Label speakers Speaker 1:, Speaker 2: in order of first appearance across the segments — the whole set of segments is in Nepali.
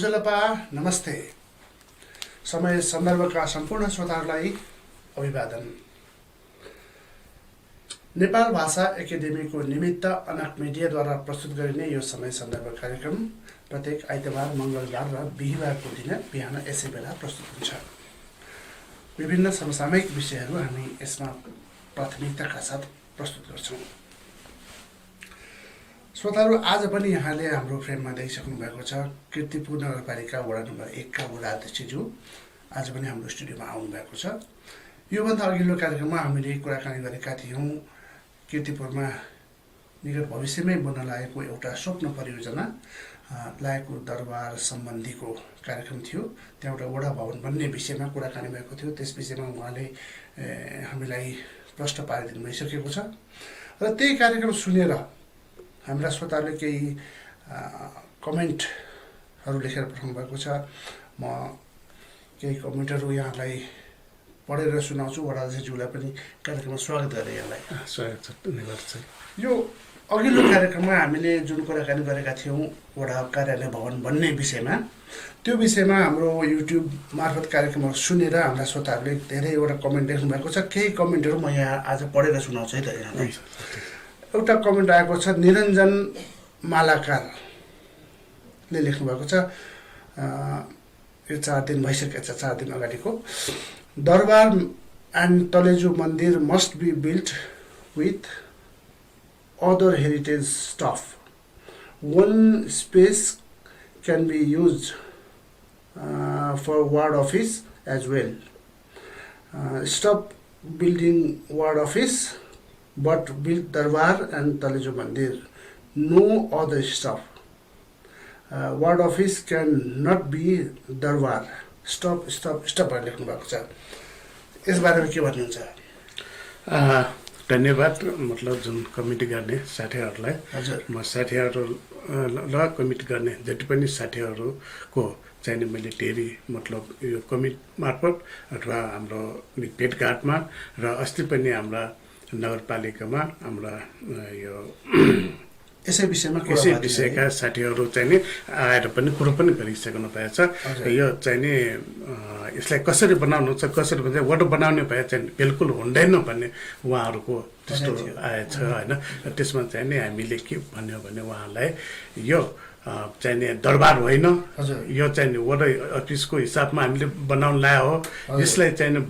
Speaker 1: गुजलपा नमस्ते। समय सन्दर्भका सम्पूर्ण श्रोताहरूलाई अभिवादन। नेपाल भाषा एकाडेमीको निमित्त अनाक मिडियाद्वारा प्रस्तुत गरिने यो समय सन्दर्भ कार्यक्रम प्रत्येक आइतबार, मङ्गलबार र बिहिबारको दिन बिहान यसै बेला प्रस्तुत हुन्छ। विभिन्न समसामयिक विषयहरू हामी यसमा प्राथमिकताका साथ प्रस्तुत गर्छौँ। श्रोताहरू, आज पनि यहाँले हाम्रो फ्रेममा देखिसक्नु भएको छ किर्तिपुर नगरपालिका वडा नम्बर 1 का वडा अध्यक्षज्यू आज पनि हाम्रो स्टुडियोमा आउनु भएको छ। योभन्दा अघिल्लो कार्यक्रममा हामीले कुराकानी गरेका थियौँ किर्तिपुरमा निकट भविष्यमै बन्न लागेको एउटा स्वप्न परियोजना लागेको दरबार सम्बन्धीको कार्यक्रम थियो। त्यहाँ एउटा वडा भवन बन्ने विषयमा कुराकानी भएको थियो। त्यस विषयमा उहाँले हामीलाई प्रश्न पारिदिनु भइसकेको छ र त्यही कार्यक्रम सुनेर हाम्रा श्रोताहरूले केही कमेन्टहरू लेखेर पठाउनु भएको छ। म केही कमेन्टहरू यहाँलाई पढेर सुनाउँछु। वडा अध्यक्षज्यूलाई पनि कार्यक्रममा स्वागत गरेँ। यहाँलाई
Speaker 2: स्वागत छ, धन्यवाद छ।
Speaker 1: यो अघिल्लो कार्यक्रममा हामीले जुन कुराकानी गरेका थियौँ वडा कार्यालय भवन बन्ने विषयमा, त्यो विषयमा हाम्रो युट्युब मार्फत कार्यक्रमहरू सुनेर हाम्रा श्रोताहरूले धेरैवटा कमेन्ट लेख्नु भएको छ। केही कमेन्टहरू म यहाँ आज पढेर सुनाउँछु है त यहाँलाई। एउटा कमेन्ट आएको छ, निरञ्जन मालाकारले लेख्नु भएको छ। यो 4 दिन भइसकेको छ, 4 दिन अगाडिको। दरबार and Taleju mandir must be built with other heritage stuff. One space can be used for ward office as well. Stop building ward office, but build Darbar and Taleju Mandir. No other stuff. Ward office can not be Darbar. Stop. लेख्नु भएको छ। यस बारेमा के भन्नुहुन्छ?
Speaker 2: धन्यवाद। मतलब जुन कमिटी गर्ने साथीहरूलाई म साथीहरू ल कमिटी गर्ने जति पनि साथीहरूको चाहिने मैले धेरै मतलब यो कमिटी मार्फत अथवा हाम्रो भेटघाटमा र अस्ति पनि हाम्रा नगरपालिकामा हाम्रा यो
Speaker 1: यसै
Speaker 2: विषयका साथीहरू चाहिँ नि आएर पनि कुरो पनि गरिसक्नु भएको छ। यो चाहिँ नि यसलाई कसरी बनाउनु छ, कसरी भन्छ वडा बनाउने भए चाहिँ बिल्कुल हुँदैन भन्ने उहाँहरूको त्यस्तो आएछ होइन। त्यसमा चाहिँ नि हामीले के भन्यो भने उहाँलाई यो चाहिँ नि दरबार होइन, यो चाहिँ वडा अफिसको हिसाबमा हामीले बनाउन लायो हो। यसलाई चाहिँ नि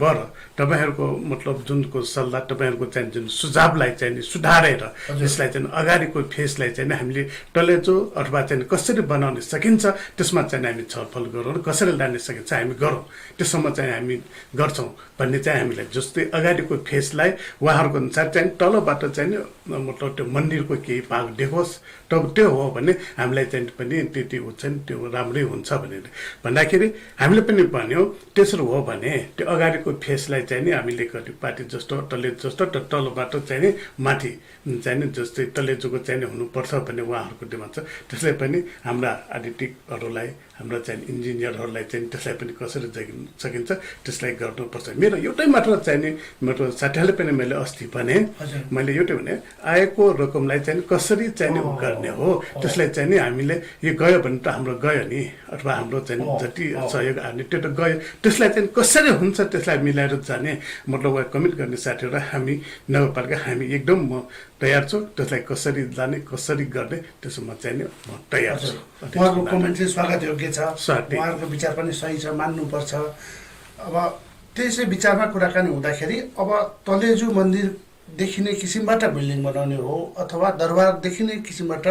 Speaker 2: तपाईँहरूको मतलब जुनको सल्लाह, तपाईँहरूको चाहिँ जुन सुझावलाई चाहिँ नि सुधारेर यसलाई चाहिँ अगाडिको फेसलाई चाहिँ हामीले टलेजो अथवा चाहिँ कसरी बनाउन सकिन्छ त्यसमा चाहिँ हामी छलफल गरौँ, कसरी लान सकिन्छ हामी गरौँ, त्यसमा चाहिँ हामी गर्छौँ भन्ने चाहिँ हामीलाई जस्तै अगाडिको फेसलाई उहाँहरूको अनुसार चाहिँ तलबाट चाहिँ मतलब त्यो मन्दिरको केही भाग देखोस्, तब त्यो हो भने हामीलाई चाहिँ पनि त्यति हुन्छ नि, त्यो राम्रै हुन्छ भनेर भन्दाखेरि हामीले पनि भन्यो त्यसो हो भने त्यो अगाडिको फेसलाई चाहिँ नि हामीले कति पार्टी जस्तो तलेजो जस्तो तलबाट चाहिँ नि माथि चाहिँ नि जस्तै तलेजोको चाहिँ नि हुनुपर्छ भन्ने उहाँहरूको डिमान्ड छ। त्यसलाई पनि हाम्रा आर्किटेक्टहरूलाई, हाम्रा चाहिँ इन्जिनियरहरूलाई चाहिँ त्यसलाई पनि कसरी सकिन्छ त्यसलाई गर्नुपर्छ। मेरो एउटै मात्र चाहिँ नि मेरो साथीहरूले पनि मैले अस्ति भने मैले एउटै भने आएको रकमलाई चाहिँ कसरी चाहिँ नि गर्ने हो, त्यसलाई चाहिँ नि हामीले यो गयो भने त हाम्रो गयो नि, अथवा हाम्रो चाहिँ जति सहयोग हाल्ने त्यो त गयो, त्यसलाई चाहिँ कसरी हुन्छ त्यसलाई मिलाएर जाने मतलब कमिट गर्ने साथीहरू हामी नगरपालिका हामी एकदम म तयार छु। त्यसलाई कसरी जाने, कसरी गर्ने त्यसमा चाहिँ नि म तयार छु।
Speaker 1: उहाँको कमेन्ट चाहिँ स्वागत योग्य छ। उहाँहरूको विचार पनि सही छ, मान्नुपर्छ। अब त्यसै विचारमा कुराकानी हुँदाखेरि अब तलेजु मन्दिर देखिने किसिमबाट बिल्डिङ बनाउने हो अथवा दरबार देखिने किसिमबाट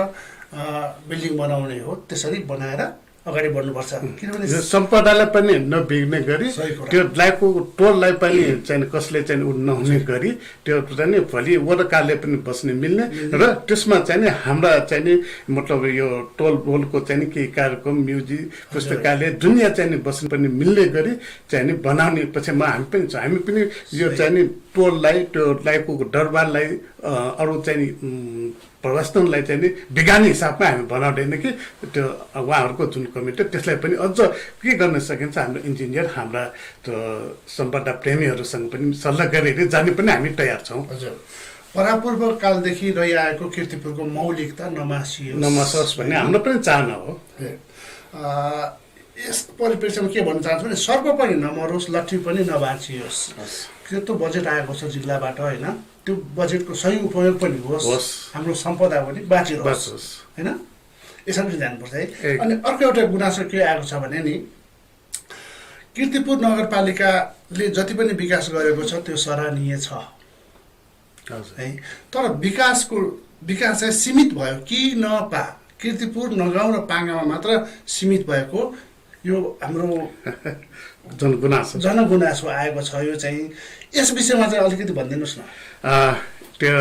Speaker 1: बिल्डिङ बनाउने हो, त्यसरी बनाएर अगाडि बढ्नुपर्छ। किनभने
Speaker 2: सम्पदालाई पनि नबिग्ने गरी त्यो लाइको टोललाई पनि चाहिँ कसले चाहिँ नहुने गरी त्यो चाहिँ नि भोलि वडाकाले पनि बस्ने मिल्ने र त्यसमा चाहिँ नि हाम्रा चाहिँ नि मतलब यो टोल बोलको चाहिँ नि केही कार्यक्रम म्युजिक पुस्तकालय दुनियाँ चाहिँ नि बस्नु पनि मिल्ने गरी चाहिँ नि बनाउने पछिमा हामी पनि यो चाहिँ नि टोललाई त्यो लाइको दरबारलाई अरू चाहिँ नि प्रवासनलाई चाहिँ नि विज्ञान हिसाबमा हामी बनाउँदैन कि त्यो उहाँहरूको जुन कमिटी त्यसलाई पनि अझ के गर्न सकिन्छ हाम्रो इन्जिनियर हाम्रा त्यो सम्पदा प्रेमीहरूसँग पनि सल्लाह गरेर जाने पनि हामी तयार छौँ।
Speaker 1: हजुर, परापूर्व कालदेखि रहिआएको किर्तिपुरको मौलिकता नमासियोस्
Speaker 2: भन्ने हाम्रो पनि चाहना हो।
Speaker 1: यस परिप्रेक्ष्यमा के भन्न चाहन्छु भने सर्प पनि नमरोस्, लट्ठी पनि नभाँचियोस्। त्यत्रो बजेट आएको छ जिल्लाबाट होइन, त्यो बजेटको सही उपयोग पनि होस्, हाम्रो सम्पदा पनि बाँचिरहोस् होइन, यसरी पनि जानुपर्छ है। अनि अर्को एउटा गुनासो के आएको छ भने नि किर्तिपुर नगरपालिकाले जति पनि विकास गरेको छ त्यो सराहनीय छ है, तर विकास चाहिँ सीमित भयो कि नपा किर्तिपुर नगाउँ र पाङ्गामा मात्र सीमित भएको यो हाम्रो जनगुनासो आएको छ। यो चाहिँ यस विषयमा चाहिँ अलिकति भनिदिनुहोस् न।
Speaker 2: त्यो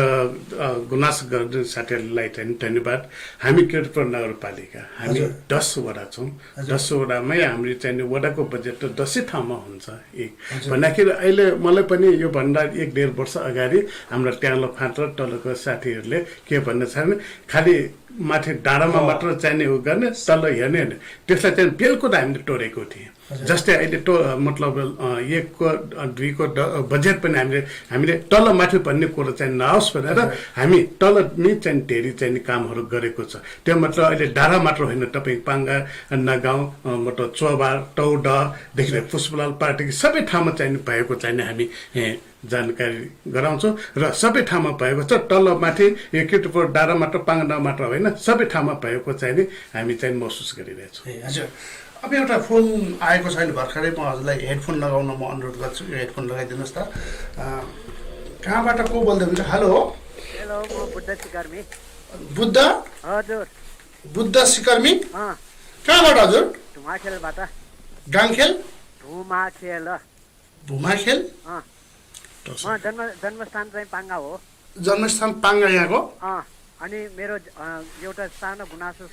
Speaker 2: गुनासो गर्ने साथीहरूलाई चाहिँ धन्यवाद। हामी किर्तिपुर नगरपालिका हामी 10 वडा छौँ। 10 वडामै हाम्रो चाहिँ वडाको बजेट त 10 ठाउँमा हुन्छ। एक भन्दाखेरि अहिले मलाई पनि योभन्दा 1-1.5 वर्ष अगाडि हाम्रो ट्यालो फाँट र तलको साथीहरूले के भन्न छ भने खालि माथि डाँडामा मात्र चाहिने उ गर्ने, तल हेर्ने होइन, त्यसलाई चाहिँ बिल्कुल हामीले तोडेको थियौँ। जस्तै अहिले मतलब 1को 2को बजेट पनि हामीले तल माथि भन्ने कुरो चाहिँ नहोस् भनेर हामी तल नि चाहिँ धेरै चाहिँ कामहरू गरेको छ। त्यो मतलब अहिले डाँडा मात्र होइन, तपाईँ पाङ्गा नगाउँ मतलब चोबार टौडदेखि पुष्पलाल पार्टी सबै ठाउँमा चाहिँ भएको चाहिँ हामी जानकारी गराउँछौँ र सबै ठाउँमा भएको छ। तल माथि यो किर्तिपुर डाँडा मात्र पाङ्गा मात्र होइन, सबै ठाउँमा भएको चाहिँ नि हामी चाहिँ महसुस गरिरहेछौँ।
Speaker 1: हजुर, अब एउटा फोन आएको छैन भर्खरै, म हजुरलाई हेडफोन लगाउन म अनुरोध गर्छु। यो हेडफोन लगाइदिनुहोस् त। कहाँबाट को बोल्दै हुनुहुन्छ? हेलो
Speaker 3: हेलो, म बुद्ध सिकर्मी।
Speaker 1: बुद्ध?
Speaker 3: हजुर।
Speaker 1: बुद्ध सिकर्मी? कहाँबाट हजुर?
Speaker 3: धुमाखेलबाट।
Speaker 1: गाङखेल?
Speaker 3: धुमाखेल।
Speaker 1: धुमाखेल?
Speaker 3: म जन्मस्थान चाहिँ पाङ्गा हो।
Speaker 1: जन्मस्थान पाङ्गा यहाँको?
Speaker 3: अनि मेरो एउटा सानो गुनासो।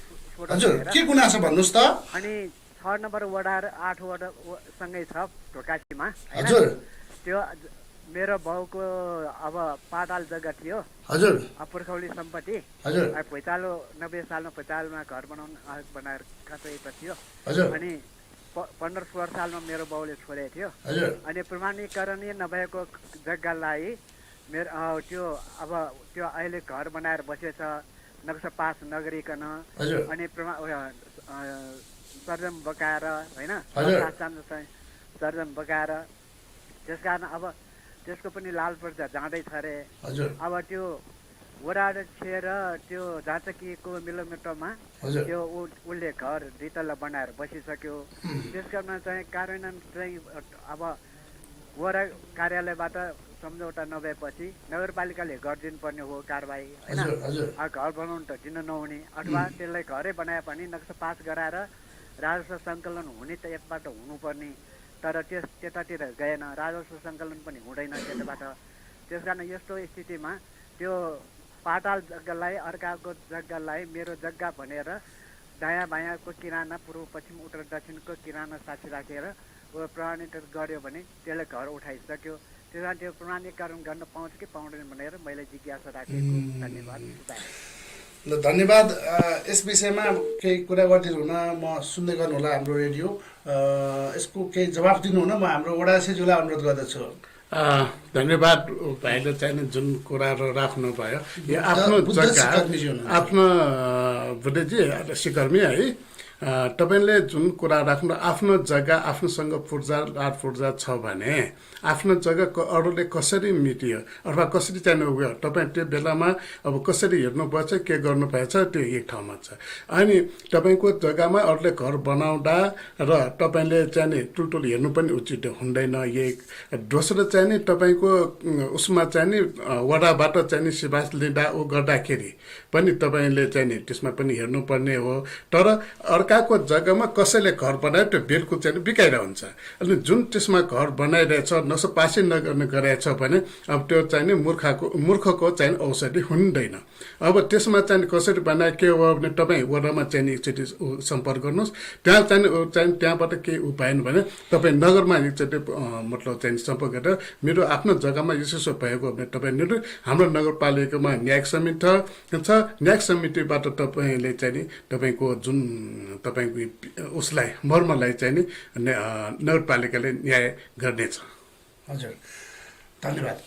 Speaker 1: हजुर, के गुनासो भन्नुहोस् त?
Speaker 3: अनि 6 नम्बर वडा र 8 वडा सँगै छ ढोकासीमा।
Speaker 1: हजुर,
Speaker 3: त्यो मेरो बाउको अब पाताल जग्गा थियो।
Speaker 1: हजुर,
Speaker 3: पुर्खौली सम्पत्ति।
Speaker 1: हजुर,
Speaker 3: 90 सालमा पैतालमा घर बनाएर कतै थियो।
Speaker 1: हजुर,
Speaker 3: अनि 15-16 सालमा मेरो बाउले छोडेको थियो।
Speaker 1: हजुर,
Speaker 3: अनि प्रमाणीकरणीय नभएको जग्गालाई मेरो त्यो अहिले घर बनाएर बसेछ, नक्सा पास नगरिकन। अनि सर्जम बकाएर होइन, सर्जम बकाएर, त्यस कारण अब त्यसको पनि लाल पर्चा जाँदैछ अरे। अब त्यो वडा छेर त्यो जाँचकीको मिलोमिटरमा त्यो उसले घर 2 तल्ला बनाएर बसिसक्यो। त्यस कारण चाहिँ कार्यान्वयन चाहिँ अब वडा कार्यालयबाट सम्झौता नभएपछि नगरपालिकाले गरिदिनु पर्ने हो कारबाही होइन। घर बनाउनु त दिन नहुने, अथवा त्यसलाई घरै बनाए पनि नक्सा पास गराएर राजस्व सङ्कलन हुने त एकबाट हुनुपर्ने, तर त्यतातिर गएन, राजस्व सङ्कलन पनि हुँदैन त्यताबाट। त्यस कारण यस्तो स्थितिमा त्यो पाताल जग्गालाई अर्काको जग्गालाई मेरो जग्गा भनेर दायाँ बायाँको किराना पूर्व पश्चिम उत्तर दक्षिणको किराना साथी राखेर प्रमाणीकरण गर्यो भने त्यसले घर उठाइसक्यो। त्यस कारण त्यो प्रमाणीकरण गर्न पाउँछ कि पाउँदैन भनेर मैले जिज्ञासा राखेको। धन्यवाद।
Speaker 1: ल धन्यवाद। यस विषयमा केही कुरा गरिदिनु हुन, म सुन्दै गर्नु होला हाम्रो रेडियो। यसको केही जवाफ दिनु हुन म हाम्रो वडा अध्यक्षज्यूलाई अनुरोध गर्दछु।
Speaker 2: धन्यवाद भाइले चाहिँ जुन कुराहरू राख्नुभयो, यो आफ्नो जग्गा आफ्नो बुद्धजी सिकर्मी है, तपाईँले जुन कुरा राख्नु आफ्नो जग्गा आफूसँग पूर्जा छ भने आफ्नो जग्गाको अरूले कसरी मिटियो अथवा कसरी चाहिँ उयो तपाईँ त्यो बेलामा अब कसरी हेर्नुपर्छ, के गर्नुपर्छ त्यो एक ठाउँमा छ। अनि तपाईँको जग्गामा अरूले घर बनाउँदा र तपाईँले चाहिँ टुलटुल हेर्नु पनि उचित हुँदैन। एक दोस्रो चाहिँ नि तपाईँको उसमा चाहिँ नि वडाबाट चाहिँ नि सिफारिस लिँदा ऊ गर्दाखेरि पनि तपाईँले चाहिँ नि त्यसमा पनि हेर्नुपर्ने हो। तर अर्काको जग्गामा कसैले घर बनायो त्यो बिल्कुल चाहिँ बिकाइरहेको हुन्छ। अनि जुन त्यसमा घर बनाइरहेछ नसो पासै नगर्ने गरेछ भने अब त्यो चाहिँ नि मूर्खको चाहिँ औषधि हुँदैन। अब त्यसमा चाहिँ कसरी बनाए के हो भने तपाईँ वडामा चाहिँ एकचोटि सम्पर्क गर्नुहोस्। त्यहाँ चाहिँ त्यहाँबाट केही उपाय भने तपाईँ नगरमा एकचोटि मतलब चाहिँ सम्पर्क गरेर मेरो आफ्नो जग्गामा यसो भएको भने तपाईँले हाम्रो नगरपालिकामा न्यायिक समिति छ, न्यायिक समितिबाट तपाईँले चाहिँ नि तपाईँको जुन तपाईँको उसलाई मर्मलाई चाहिँ नि नगरपालिकाले न्याय गर्नेछ।
Speaker 1: हजुर, धन्यवाद।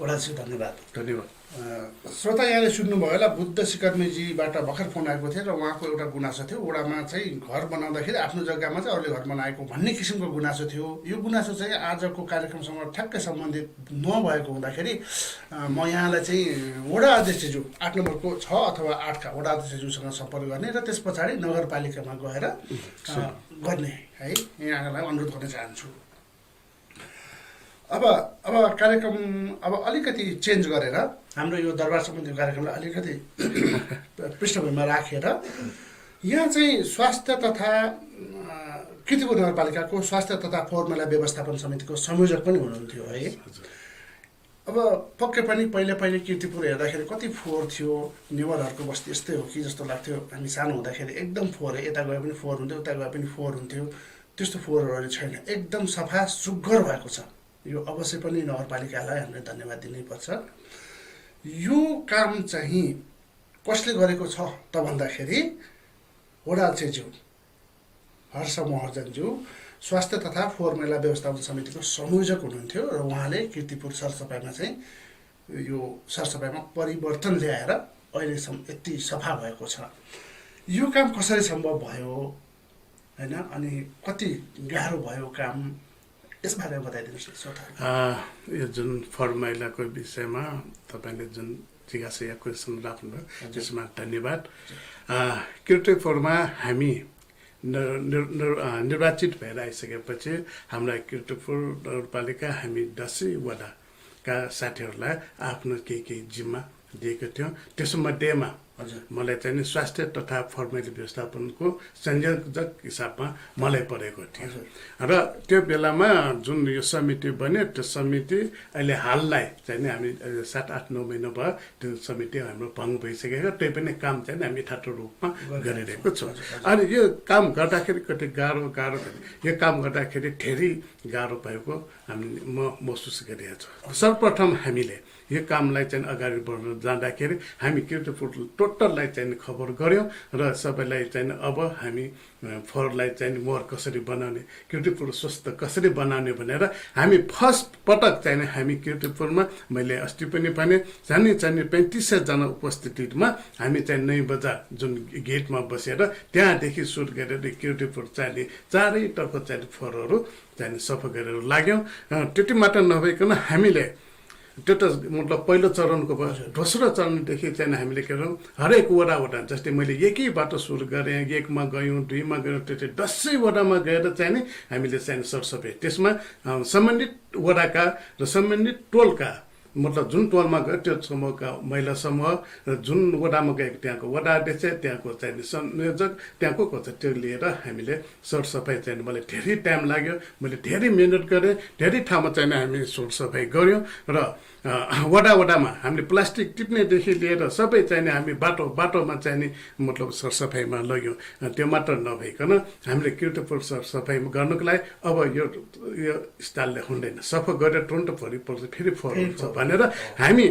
Speaker 1: ओडाजी धन्यवाद।
Speaker 2: धन्यवाद।
Speaker 1: श्रोता यहाँले सुन्नुभयो होला बुद्ध सिकर्मीजीबाट भर्खर फोन आएको थियो र उहाँको एउटा गुनासो थियो, ओडामा चाहिँ घर बनाउँदाखेरि आफ्नो जग्गामा चाहिँ अरूले घर बनाएको भन्ने किसिमको गुनासो थियो। यो गुनासो चाहिँ आजको कार्यक्रमसँग ठ्याक्कै सम्बन्धित नभएको हुँदाखेरि म यहाँलाई चाहिँ वडा अध्यक्षज्यू 8 नम्बरको 6 अथवा 8 का वडा अध्यक्षज्यूसँग सम्पर्क गर्ने र त्यस पछाडि नगरपालिकामा गएर गर्ने है यहाँलाई अनुरोध गर्न चाहन्छु। अब कार्यक्रम अब अलिकति चेन्ज गरेर हाम्रो यो दरबार सम्बन्धी कार्यक्रमलाई अलिकति पृष्ठभूमिमा राखेर यहाँ चाहिँ स्वास्थ्य तथा किर्तिपुर नगरपालिकाको स्वास्थ्य तथा फोहोर मैला व्यवस्थापन समितिको संयोजक पनि हुनुहुन्थ्यो है। अब पक्कै पनि पहिले किर्तिपुर हेर्दाखेरि कति फोहोर थियो, नेवारहरूको बस्ती यस्तै हो कि जस्तो लाग्थ्यो। हामी सानो हुँदाखेरि एकदम फोहोर, यता गए पनि फोहोर हुन्थ्यो, उता गए पनि फोहोर हुन्थ्यो। त्यस्तो फोहोरहरू छैन, एकदम सफा सुग्घर भएको छ। यो अवश्य पनि नगरपालिकालाई हामीले धन्यवाद दिनैपर्छ। यो काम चाहिँ कसले गरेको छ त भन्दाखेरि वडा अध्यक्षज्यू हर्ष महर्जनज्यू स्वास्थ्य तथा फोहोर मैला व्यवस्थापन समितिको संयोजक हुनुहुन्थ्यो र उहाँले किर्तिपुर सरसफाइमा चाहिँ यो सरसफाइमा परिवर्तन ल्याएर अहिलेसम्म यति सफा भएको छ। यो काम कसरी सम्भव भयो हैन, अनि कति गाह्रो भयो काम, यसबारे बताइदिनुहोस् श्रोताहरु।
Speaker 2: यो जुन फोहोर मैलाको विषयमा तपाईँले जुन जिज्ञासा या क्वेसन राख्नुभयो त्यसमा धन्यवाद। किर्तिपुरमा हामी निर्वाचित भएर आइसकेपछि हाम्रा किर्तिपुर नगरपालिका हामी 10 वडाका साथीहरूलाई आफ्नो केही जिम्मा दिएको थियौँ। त्यसमध्येमा मलाई चाहिँ स्वास्थ्य तथा फोहोर मैला व्यवस्थापनको संयोजक हिसाबमा मलाई परेको थियो र त्यो बेलामा जुन यो समिति बन्यो त्यो समिति अहिले हाललाई चाहिँ हामी 7-8-9 महिना भयो त्यो समिति हाम्रो भङ्ग भइसकेको, त्यही पनि काम चाहिँ हामी यथार्थ रूपमा गरिरहेको छौँ। अनि यो काम गर्दाखेरि कति गाह्रो यो काम गर्दाखेरि धेरै गाह्रो भएको हामीले म महसुस गरिरहेको छु। सर्वप्रथम हामीले यो कामलाई चाहिँ अगाडि बढ्न जाँदाखेरि हामी किर्तिपुर टोटललाई चाहिँ खबर गऱ्यौँ र सबैलाई चाहिँ अब हामी फोहोरलाई चाहिँ मोहर कसरी बनाउने, किर्तिपुर स्वस्थ कसरी बनाउने भनेर हामी फर्स्ट पटक चाहिँ हामी किर्तिपुरमा, मैले अस्ति पनि भने जाने 3500 उपस्थितिमा हामी चाहिँ नयाँ बजार जुन गेटमा बसेर त्यहाँदेखि सुरु गरेर किर्तिपुर चाहिँ चारैतर्फ चाहिँ फोहोरहरू चाहिँ सफा गरेर लाग्यौँ। त्यति मात्र नभइकन हामीले त्यो त मतलब पहिलो चरणको भयो। दोस्रो चरणदेखि चाहिँ हामीले के गर्यौँ, हरेक वडा जस्तै मैले एकैबाट सुरु गरेँ, 1मा गयौँ, 2मा गयौँ, त्यो 10 वडामा गएर चाहिँ नि हामीले चाहिँ सरसफाइ, त्यसमा सम्बन्धित वडाका र सम्बन्धित टोलका मतलब जुन टोलमा गयो त्यो समूहका महिला समूह र जुन वडामा गएको त्यहाँको वडा अध्यक्ष, त्यहाँको चाहिँ संयोजक, त्यहाँको कता त्यो लिएर हामीले सरसफाइ चाहिँ मलाई धेरै टाइम लाग्यो। मैले धेरै मिहिनेत गरेँ, धेरै ठाउँमा चाहिँ हामी सरसफाइ गऱ्यौँ र वडामा हामीले प्लास्टिक टिप्नेदेखि लिएर सबै चाहिँ हामी बाटोमा चाहिँ नि मतलब सरसफाइमा लग्यौँ। त्यो मात्र नभइकन हामीले किर्तिपुर सरसफाइ गर्नुको लागि अब यो स्टाइलले हुँदैन, सफा गरेर तुरन्त फरिपर्छ, फेरि फोहोर हुन्छ भनेर हामी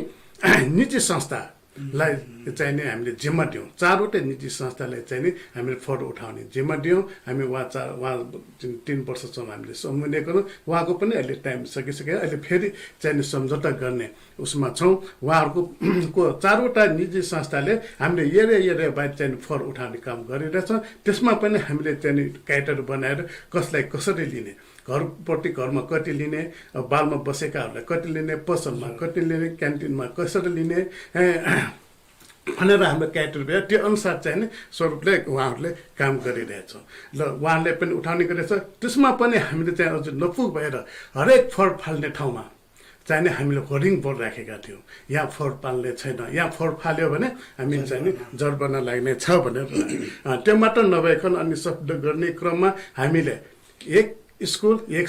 Speaker 2: निजी संस्थालाई चाहिँ नि हामीले जिम्मा दियौँ। 4वटै निजी संस्थालाई चाहिँ नि हामीले फोहोर उठाउने जिम्मा दियौँ। हामी उहाँ 3 वर्षसम्म हामीले सम्झने गरौँ। उहाँको पनि अहिले टाइम सकिसक्यो, अहिले फेरि चाहिँ नि सम्झौता गर्ने उसमा छौँ। उहाँहरूको 4वटा निजी संस्थाले हामीले एरिया बाहिर चाहिँ फोहोर उठाउने काम गरिरहेछौँ। त्यसमा पनि हामीले चाहिँ नि क्याटर बनाएर कसलाई कसरी लिने, घरप्रति घरमा कति लिने, बालमा बसेकाहरूलाई कति लिने, पसलमा कति लिने, क्यान्टिनमा कसरी लिने भनेर हाम्रो क्याटर भयो। त्यो अनुसार चाहिँ नि स्वरूपले उहाँहरूले काम गरिरहेछ र उहाँहरूले पनि उठाउने गरेछ। त्यसमा पनि हामीले चाहिँ अझ नपुग भएर हरेक फोहोर फाल्ने ठाउँमा चाहिँ हामीले होर्डिङ बोर्ड राखेका थियौँ, यहाँ फोहोर फाल्ने छैन, यहाँ फोहोर फाल्यो भने हामी चाहिँ नि जरिवाना लाग्ने छ भनेर। त्यो मात्र नभइकन अनि शब्द गर्ने क्रममा हामीले एक स्कुल एक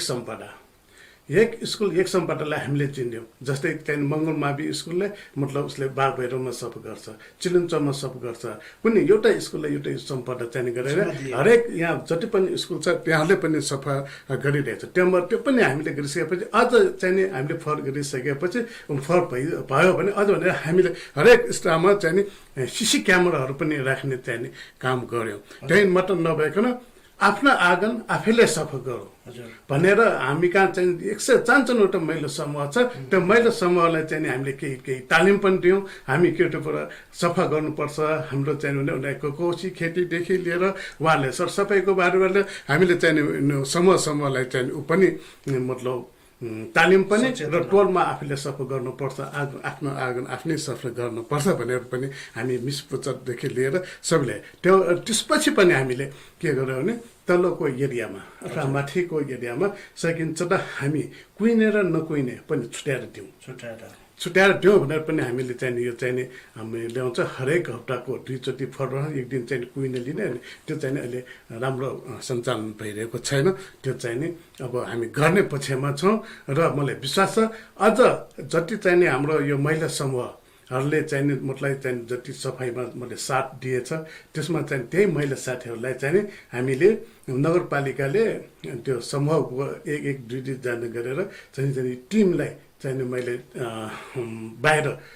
Speaker 2: सम्पदालाई हामीले चिन्यौँ। जस्तै चाहिँ मङ्गलमावि स्कुलले मतलब उसले बागभैरवमा सफा गर्छ, चिलुन्चोमा सफा गर्छ, कुनै एउटा स्कुलले एउटा सम्पदा चाहिँ गरेर हरेक यहाँ जति पनि स्कुल छ त्यहाँले पनि सफा गरिरहेछ। त्यो पनि हामीले गरिसकेपछि अझ चाहिँ हामीले फोहोर गरिसकेपछि फोहोर भयो भने अझ भनेर हामीले हरेक स्टाफमा चाहिँ सिसी क्यामेराहरू पनि राख्ने चाहिँ काम गऱ्यौँ। त्यही मात्र नभइकन आफ्नो आँगन आफैले सफा गरौँ भनेर हामी कहाँ चाहिँ 155वटा महिला समूह छ। त्यो महिला समूहलाई चाहिँ हामीले केही तालिम पनि दियौँ। हामी किर्तिपुर सफा गर्नुपर्छ, हाम्रो चाहिँ उनीहरूको कोसी खेतीदेखि लिएर उहाँहरूले सरसफाइको बारेमा हामीले चाहिँ समूहलाई चाहिँ ऊ पनि मतलब तालिम पनि र टोलमा आफूले सफा गर्नुपर्छ, आफ्नो आँगन आफ्नै सफा गर्नुपर्छ भनेर पनि हामी मिसपुचरदेखि लिएर सबैले त्यसपछि पनि हामीले के गर्यौँ भने तल्लोको एरियामा अथवा माथिको एरियामा सकिन्छ त हामी कुहिनेर नकुहिने पनि छुट्याएर दिउँ भनेर पनि हामीले चाहिँ यो चाहिँ हामी ल्याउँछ। हरेक हप्ताको 2 चोटि फर्म एक दिन चाहिँ कुहिने लिने, अनि त्यो चाहिँ अहिले राम्रो सञ्चालन भइरहेको छैन। त्यो चाहिँ नि अब हामी गर्ने पक्षमा छौँ र मलाई विश्वास छ अझ जति चाहिँ नि हाम्रो यो महिला समूहहरूले चाहिँ मतलब चाहिँ जति सफाइमा मैले साथ दिएछ त्यसमा चाहिँ त्यही महिला साथीहरूलाई चाहिँ हामीले नगरपालिकाले त्यो समूहको 1-2 जना गरेर चाहिँ टिमलाई चाहिँ मैले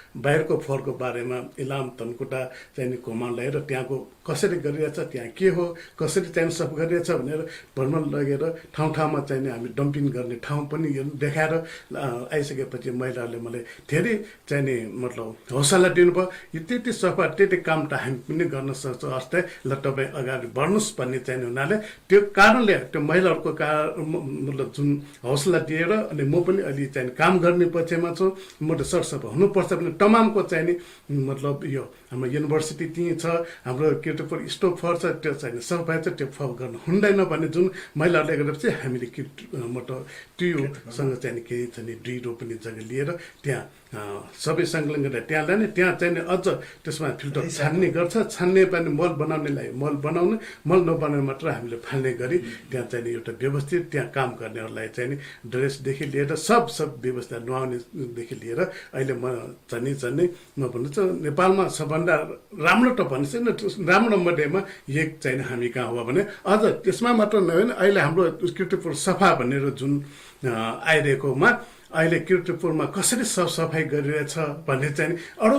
Speaker 2: बाहिरको फोहोरको बारेमा इलाम तनकुटा चाहिँ घुमाउन लगेर त्यहाँको कसरी गरिरहेछ, त्यहाँ के हो, कसरी चाहिँ सफा गरिरहेछ भनेर भ्रमण लगेर ठाउँ चाहिँ हामी डम्पिङ गर्ने ठाउँ पनि देखाएर आइसकेपछि महिलाहरूले मलाई धेरै चाहिँ नि मतलब हौसला दिनुभयो। यो त्यति सफा त्यति काम त हामी पनि गर्न सक्छौँ, हस्ते ल तपाईँ अगाडि बढ्नुहोस् भन्ने चाहिँ हुनाले त्यो कारणले त्यो महिलाहरूको मतलब जुन हौसला दिएर अनि म पनि अलि चाहिँ काम गर्ने पक्षमा छु। म त सरसफा हुनुपर्छ भने तमामको चाहिँ नि मतलब यो हाम्रो युनिभर्सिटी त्यहीँ छ, हाम्रो किर्तिपुर स्टोक छ, त्यो चाहिँ सफाइ छ, त्यो फल गर्न हुँदैन भन्ने जुन महिलाहरूले गरेपछि हामीले मतलब त्योसँग चाहिँ केही चाहिँ 2 रोपनी जग्गा लिएर त्यहाँ सबै सङ्कलन गरेर त्यहाँ लाने, त्यहाँ चाहिँ अझ त्यसमा फिल्टर छान्ने गर्छ, छान्ने पनि मल बनाउनेलाई मल बनाउने, मल नबनाउने मात्र हामीले फाल्ने गरी त्यहाँ चाहिँ एउटा व्यवस्थित त्यहाँ काम गर्नेहरूलाई चाहिँ ड्रेसदेखि लिएर सब व्यवस्था नुहाउनेदेखि लिएर अहिले म झन्नै म भन्नु चाहिँ नेपालमा सबभन्दा राम्रो त भन्नु छैन, राम्रो मध्येमा एक चाहिँ हामी कहाँ हो भने अझ त्यसमा मात्र नभए अहिले हाम्रो किर्तिपुर सफा भनेर जुन आइरहेकोमा अहिले किर्तिपुरमा कसरी सफाइ गरिरहेछ भन्ने चाहिँ अरू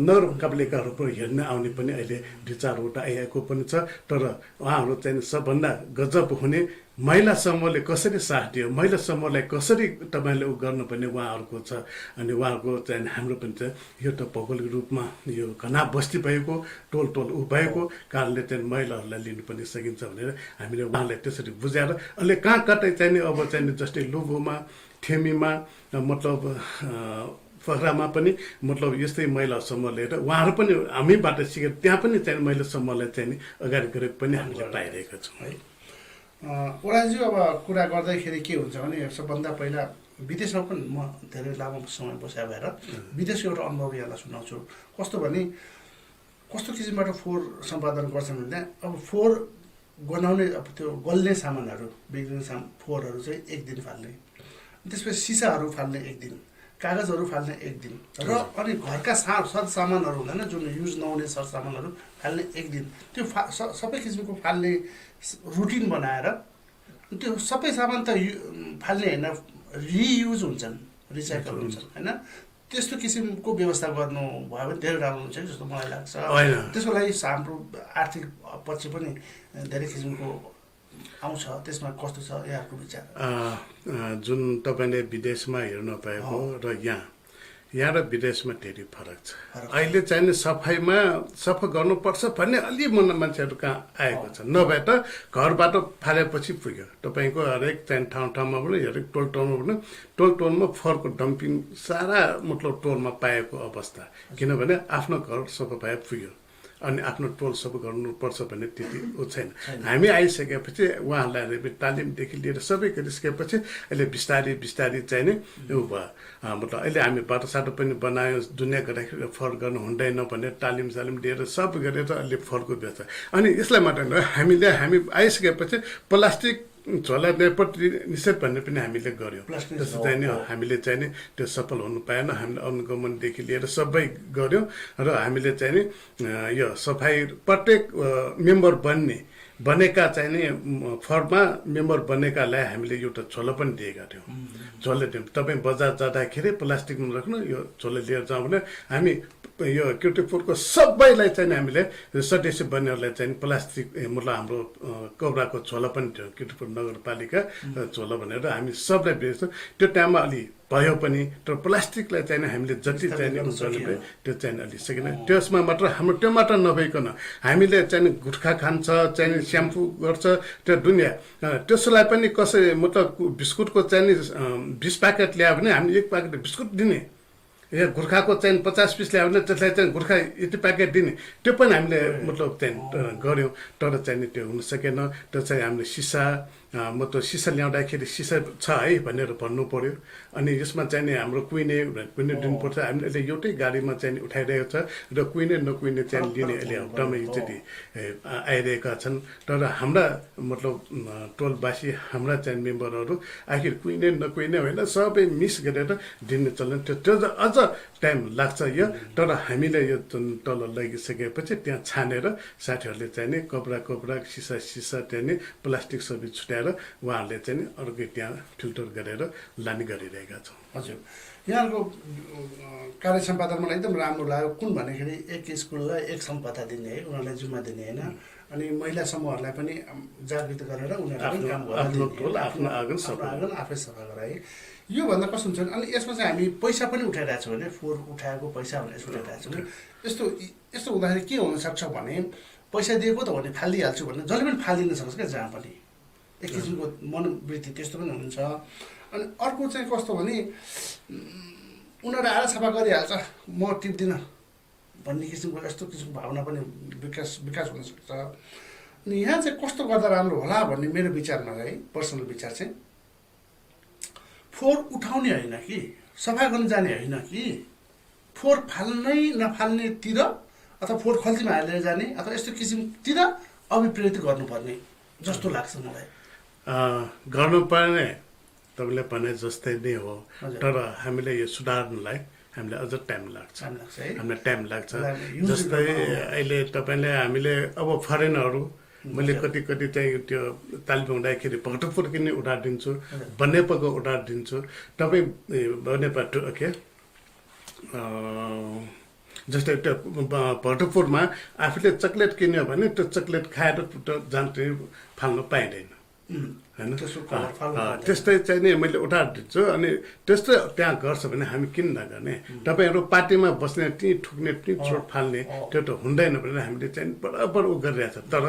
Speaker 2: नगरपालिकाहरू हेर्न आउने पनि अहिले 2-4वटा आइएको पनि छ। तर उहाँहरू चाहिँ सबभन्दा गजब हुने महिला समूहले कसरी साथ दियो, महिला समूहलाई कसरी तपाईँले उ गर्नुपर्ने उहाँहरूको छ। अनि उहाँहरूको चाहिँ हाम्रो पनि छ यो त भौगोलिक रूपमा यो घना बस्ती भएको टोल उ भएको कारणले चाहिँ महिलाहरूलाई लिनु पनि सकिन्छ भनेर हामीले उहाँलाई त्यसरी बुझाएर अहिले कहाँ कतै चाहिँ अब चाहिँ जस्तै लुबुमा ठेमीमा मतलब पोखरामा पनि मतलब यस्तै महिला समूह लिएर उहाँहरू पनि हामीबाट सिकेर त्यहाँ पनि चाहिँ महिला समूहलाई चाहिँ अगाडि गरेको पनि हामीले पाइरहेका छौँ है।
Speaker 1: ओराजी अब कुरा गर्दाखेरि के हुन्छ भने सबभन्दा पहिला विदेशमा पनि म धेरै लामो समय बसेर भएर विदेशको एउटा अनुभव यहाँलाई सुनाउँछु। कस्तो भने कस्तो किसिमबाट फोहोर सम्पादन गर्छन् भने अब फोहोर गनाउने अब त्यो गल्ने सामानहरू बिग्रिने फोहोरहरू चाहिँ 1 दिन फाल्ने, त्यसपछि सिसाहरू फाल्ने 1 दिन, कागजहरू फाल्ने 1 दिन र अनि घरका सरसामानहरू हुँदैन जुन युज नहुने सरसामानहरू फाल्ने 1 दिन। त्यो सबै किसिमको फाल्ने रुटिन बनाएर त्यो सबै सामान त फाल्ने होइन, रियुज हुन्छन्, रिसाइकल हुन्छन् होइन, त्यस्तो किसिमको व्यवस्था गर्नु भयो भने धेरै राम्रो हुन्छ जस्तो मलाई लाग्छ। त्यसको लागि हाम्रो आर्थिक पक्ष पनि धेरै किसिमको आउँछ, त्यसमा कस्तो छ यहाँको विचार?
Speaker 2: जुन तपाईँले विदेशमा हेर्नु भएको र यहाँ र विदेशमा धेरै फरक छ। अहिले चाहिँ सफाइमा सफा गर्नुपर्छ भन्ने अलि मन मान्छेहरू कहाँ आएको छ, नभए त घरबाट फालेपछि पुग्यो। तपाईँको हरेक चाहिँ ठाउँमा पनि हरेक टोलमा पनि टोलमा फोहोरको डम्पिङ सारा मतलब टोलमा पाएको अवस्था, किनभने आफ्नो घर सफा भए पुग्यो अनि आफ्नो टोल सफा गर्नुपर्छ भन्ने त्यति छैन। हामी आइसकेपछि उहाँहरूलाई तालिमदेखि लिएर सबै गरिसकेपछि अहिले बिस्तारी चाहिँ नि ऊ भयो। मतलब अहिले हामी बाटोसाटो पनि बनायो, दुनियाँ गर्दाखेरि फोहोर गर्नु हुँदैन भनेर तालिम दिएर सब गरेर अहिले फोहोरको व्यवस्था। अनि यसलाई मात्र हामी आइसकेपछि प्लास्टिक झोला नेपट निषेध भन्ने पनि हामीले गऱ्यौँ। त्यस्तो चाहिँ नि हामीले चाहिँ नि त्यो सफल हुनु पाएन। हामीले अनुगमनदेखि लिएर सबै गऱ्यौँ र हामीले चाहिँ नि यो सफाइ प्रत्येक मेम्बर बनेका चाहिँ नि फर्ममा मेम्बर बनेकालाई हामीले एउटा झोला पनि दिएका थियौँ। झोला दियौँ, तपाईँ बजार जाँदाखेरि प्लास्टिकमा राख्नु, यो झोला लिएर जाउँ भने हामी यो किर्तिपुरको सबैलाई चाहिँ हामीले सदस्य बन्नेहरूलाई चाहिँ प्लास्टिक मतलब हाम्रो कपडाको झोला पनि थियो किर्तिपुर नगरपालिका झोला भनेर हामी सबलाई बेच्छौँ त्यो टाइममा अलि भयो पनि तर प्लास्टिकलाई चाहिँ हामीले जति चाहिने उनीहरूले त्यो चाहिँ अलि सकेन त्यसमा मात्र हाम्रो त्यो मात्र नभइकन हामीले चाहिँ गुट्खा खान्छ चाहिँ स्याम्पू गर्छ त्यो दुनियाँ त्यसलाई पनि कसै मतलब बिस्कुटको चाहिँ 20 प्याकेट ल्यायो भने हामी 1 प्याकेट बिस्कुट दिने या गुर्खाको चाहिँ 50 पिस ल्यायो भने त्यसलाई चाहिँ गुर्खा यति प्याकेट दिने त्यो पनि हामीले मतलब चाहिँ गऱ्यौँ तर चाहिँ त्यो हुन सकेन त्यो चाहिँ हामीले सिसा मतलब सिसा ल्याउँदाखेरि सिसा छ है भनेर भन्नु पर्यो अनि यसमा चाहिँ हाम्रो कुइने दिनुपर्छ हामीले एउटै गाडीमा चाहिँ उठाइरहेको छ र कुइने नकुइने चाहिँ लिने अहिले हप्तामा एकचोटि आइरहेका छन् तर हाम्रा मतलब टोलवासी हाम्रा चाहिँ मेम्बरहरू आखिर कुइने नकुइने होइन सबै मिस गरेर दिने चलन त्यो अझ टाइम लाग्छ यो तर हामीले यो तल लगिसकेपछि त्यहाँ छानेर साथीहरूले चाहिँ कपडा सिसा चाहिँ प्लास्टिक सबै छुट्याएर उहाँहरूले चाहिँ अर्कै त्यहाँ फिल्टर गरेर लाने गरिरहेका छौँ
Speaker 1: हजुर यहाँको कार्य सम्पादनमा एकदम राम्रो लाग्यो कुन भन्दाखेरि एक स्कुललाई एक सम्पदा दिने है उनीहरूलाई जिम्मा दिने होइन अनि महिला समूहहरूलाई पनि जागृत गरेर उनीहरूले आफ्नो आँगन आफै सफा गराए योभन्दा कस्तो हुन्छ अनि यसमा चाहिँ हामी पैसा पनि उठाइरहेको छौँ भने फोहोर उठाएको पैसा भनेर उठाइरहेको छौँ यस्तो हुँदाखेरि के हुनसक्छ भने पैसा दिएको त भने फालिदिइहाल्छु भने जसले पनि फालिदिन सक्छ क्या जहाँ पनि एक किसिमको मनोवृत्ति त्यस्तो पनि हुन्छ अनि अर्को चाहिँ कस्तो भने उनीहरू आएर सफा गरिहाल्छ म टिप्दिनँ भन्ने किसिमको यस्तो किसिमको भावना पनि विकास हुनसक्छ अनि यहाँ चाहिँ कस्तो गर्दा राम्रो होला भन्ने मेरो विचारमा चाहिँ पर्सनल विचार चाहिँ फोहोर उठाउने होइन कि सफा गर्न जाने होइन कि फोहोर फाल्नै नफाल्नेतिर अथवा फोहोर खल्तीमा हालेर जाने अथवा यस्तो किसिमतिर अभिप्रेरित गर्नुपर्ने जस्तो लाग्छ मलाई
Speaker 2: गर्नुपर्ने तपाईँले भने जस्तै नै हो तर हामीले यो सुधार्नलाई हामीलाई अझ टाइम लाग्छ हामीलाई टाइम लाग्छ जस्तै अहिले तपाईँले हामीले अब फरेनहरू मैले कति चाहिँ त्यो तालिम हुँदाखेरि भक्तपुर किन्ने उडार दिन्छु बन्नेपाको उडार दिन्छु तपाईँ बन्नेपा के जस्तै त्यो भक्तपुरमा आफूले चक्लेट किन्यो भने त्यो चक्लेट खाएर जान्छ फाल्नु पाइँदैन होइन त्यस्तै चाहिँ नि मैले उठाएर दिन्छु अनि त्यस्तै त्यहाँ गर्छ भने हामी किन नगर्ने तपाईँहरू पार्टीमा बस्ने टी ठुक्ने टी चोट फाल्ने त्यो त हुँदैन भनेर हामीले चाहिँ बराबर उ गरिरहेछ तर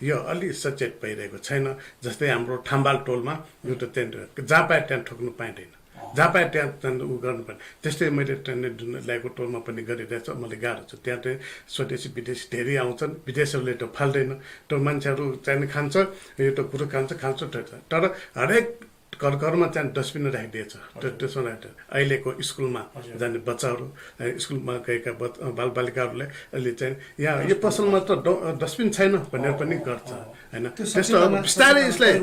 Speaker 2: यो अलि सचेत भइरहेको छैन जस्तै हाम्रो थाम्बाल टोलमा यो त त्यहाँ जहाँ पाए त्यहाँ ठोक्नु पाइँदैन जहाँ पाए त्यहाँ उ गर्नुपर्ने त्यस्तै मैले ल्याएको टोलमा पनि गरिरहेछ मलाई गाह्रो छ त्यहाँ चाहिँ स्वदेशी विदेशी धेरै आउँछन् विदेशीहरूले त फाल्दैन त्यो मान्छेहरू चाहिँ खान्छ यो त कुरो खान्छ तर हरेक घरमा चाहिँ डस्टबिन राखिदिएछ त्यसमा अहिलेको स्कुलमा जाने बच्चाहरू स्कुलमा गएका बालबालिकाहरूले अहिले चाहिँ यहाँ यो पसलमा त डस्टबिन छैन भनेर पनि गर्छ होइन त्यस्तो अब बिस्तारै यसलाई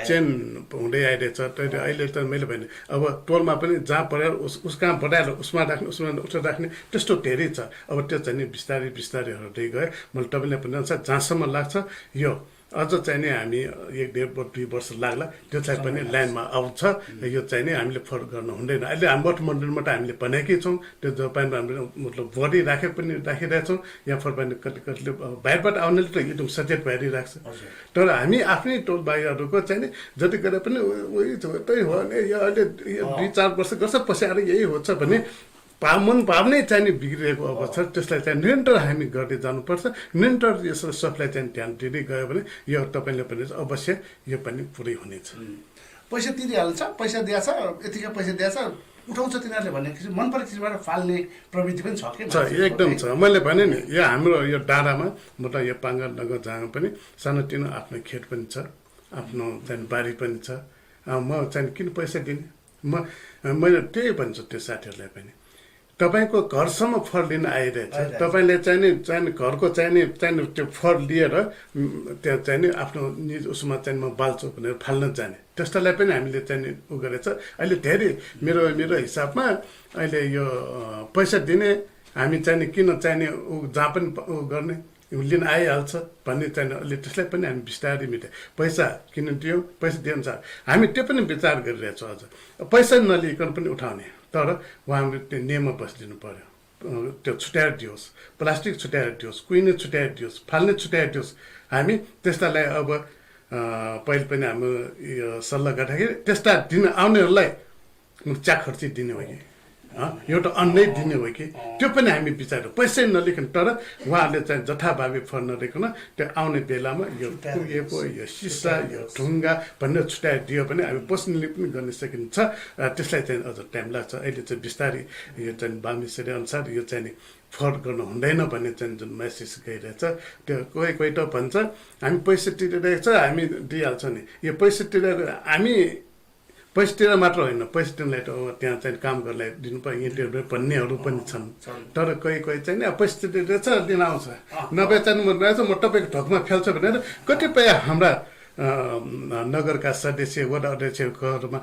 Speaker 2: चेन्ज हुँदै आइरहेछ अहिले त मैले भने अब टोलमा पनि जहाँ पढाएर उस कहाँ बढाएर उसमा राख्ने उसमा राख्ने त्यस्तो धेरै छ अब त्यो चाहिँ नि बिस्तारै हट्दै गयो मैले तपाईँले पनि जहाँसम्म लाग्छ यो अझ चाहिँ नि हामी 1.5-2 वर्ष लाग्ला त्यो चाहिँ पनि लाइनमा आउँछ यो चाहिँ नि हामीले फोहोर गर्न हुँदैन अहिले हाम्रो मठ मन्दिरमा त हामीले भनेकै छौँ त्यो जपानमा हामीले मतलब बडी राखिरहेछौँ यहाँ फोहोर पानी कतिले बाहिरबाट आउनेले त एकदम सचेत भइरहेको छ तर हामी आफ्नै टोल भाइहरूको चाहिँ नि जति गरे पनि उही त्यही हो भने यो अहिले 2-4 वर्ष गर्छ पछि आएर यही हुन्छ भने भाव नै चाहिँ बिग्रिएको अवस्था त्यसलाई चाहिँ निरन्तर हामी गर्दै जानुपर्छ निरन्तर यसो सबलाई चाहिँ ध्यान दिँदै गयो भने यो तपाईँले पनि अवश्य यो पनि पुरै हुनेछ
Speaker 1: पैसा तिरिहाल्छ पैसा दिएछ यतिकै पैसा दिएछ उठाउँछ तिनीहरूले भन्ने किसिम मन परेको चिजबाट फाल्ने प्रवृत्ति पनि छ कि
Speaker 2: एकदम छ मैले भने नि यो हाम्रो यो डाँडामा म त यो पाङ्गा नगर जहाँ पनि सानोतिनो आफ्नो खेत पनि छ आफ्नो चाहिँ बारी पनि छ म चाहिँ किन पैसा दिने मैले त्यही भन्छु त्यो साथीहरूलाई पनि तपाईँको घरसम्म फल लिन आइरहेछ तपाईँले चाहिँ घरको चाहिँ त्यो फल लिएर त्यहाँ चाहिँ आफ्नो निज उसमा चाहिँ म बाल्छु भनेर फाल्न जाने त्यस्तोलाई पनि हामीले चाहिँ उ गरेछ अहिले धेरै मेरो हिसाबमा अहिले यो पैसा दिने हामी चाहिँ किन चाहिने ऊ जहाँ पनि उ गर्ने लिन आइहाल्छ भन्ने चाहिँ अहिले त्यसलाई पनि हामी बिस्तारै मिटाइ पैसा किन दियो पैसा दिएअनुसार हामी त्यो पनि विचार गरिरहेछौँ अझ पैसा नलिकन पनि उठाउने तर उहाँले त्यो नियममा बसिदिनु पर्यो त्यो छुट्याएर दियोस्, प्लास्टिक छुट्याएर दियोस्, कुहिने छुट्याएर दियोस्, फाल्ने छुट्याएर दियोस्। हामी त्यस्तालाई अब पहिले पनि हाम्रो यो सल्लाह गर्दाखेरि त्यस्ता दिन आउनेहरूलाई च्याक खर्ची दिने हो कि एउटा अन्नै दिने हो कि त्यो पनि हामी विचार पैसै नलिकन तर उहाँहरूले चाहिँ जथाभावी फर नलिकन त्यो आउने बेलामा यो कुहिएको यो सिसा यो ढुङ्गा भनेर छुट्याएर दियो भने हामी पर्सनली पनि गर्न सकिन्छ। त्यसलाई चाहिँ अझ टाइम लाग्छ। अहिले चाहिँ बिस्तारै यो चाहिँ बालमिसरी अनुसार यो चाहिँ फर गर्नु हुँदैन भन्ने चाहिँ जुन मेसेज गइरहेछ त्यो कोही त भन्छ हामी पैसा तिरिरहेको छ हामी दिइहाल्छ नि। यो पैसा तिरेको हामी पैसा तिरेर मात्र होइन, पैसा तिर्नलाई त त्यहाँ चाहिँ काम गर्नलाई दिनु पर्यो इन्टरभ्यू भन्नेहरू पनि छन्। तर कोही चाहिँ नि पैसा तिरेछ दिन आउँछ नभए चाहिँ रहेछ म तपाईँको ढोकमा फेल्छ भनेर कतिपय हाम्रा नगरका सदस्य वडा अध्यक्षहरूमा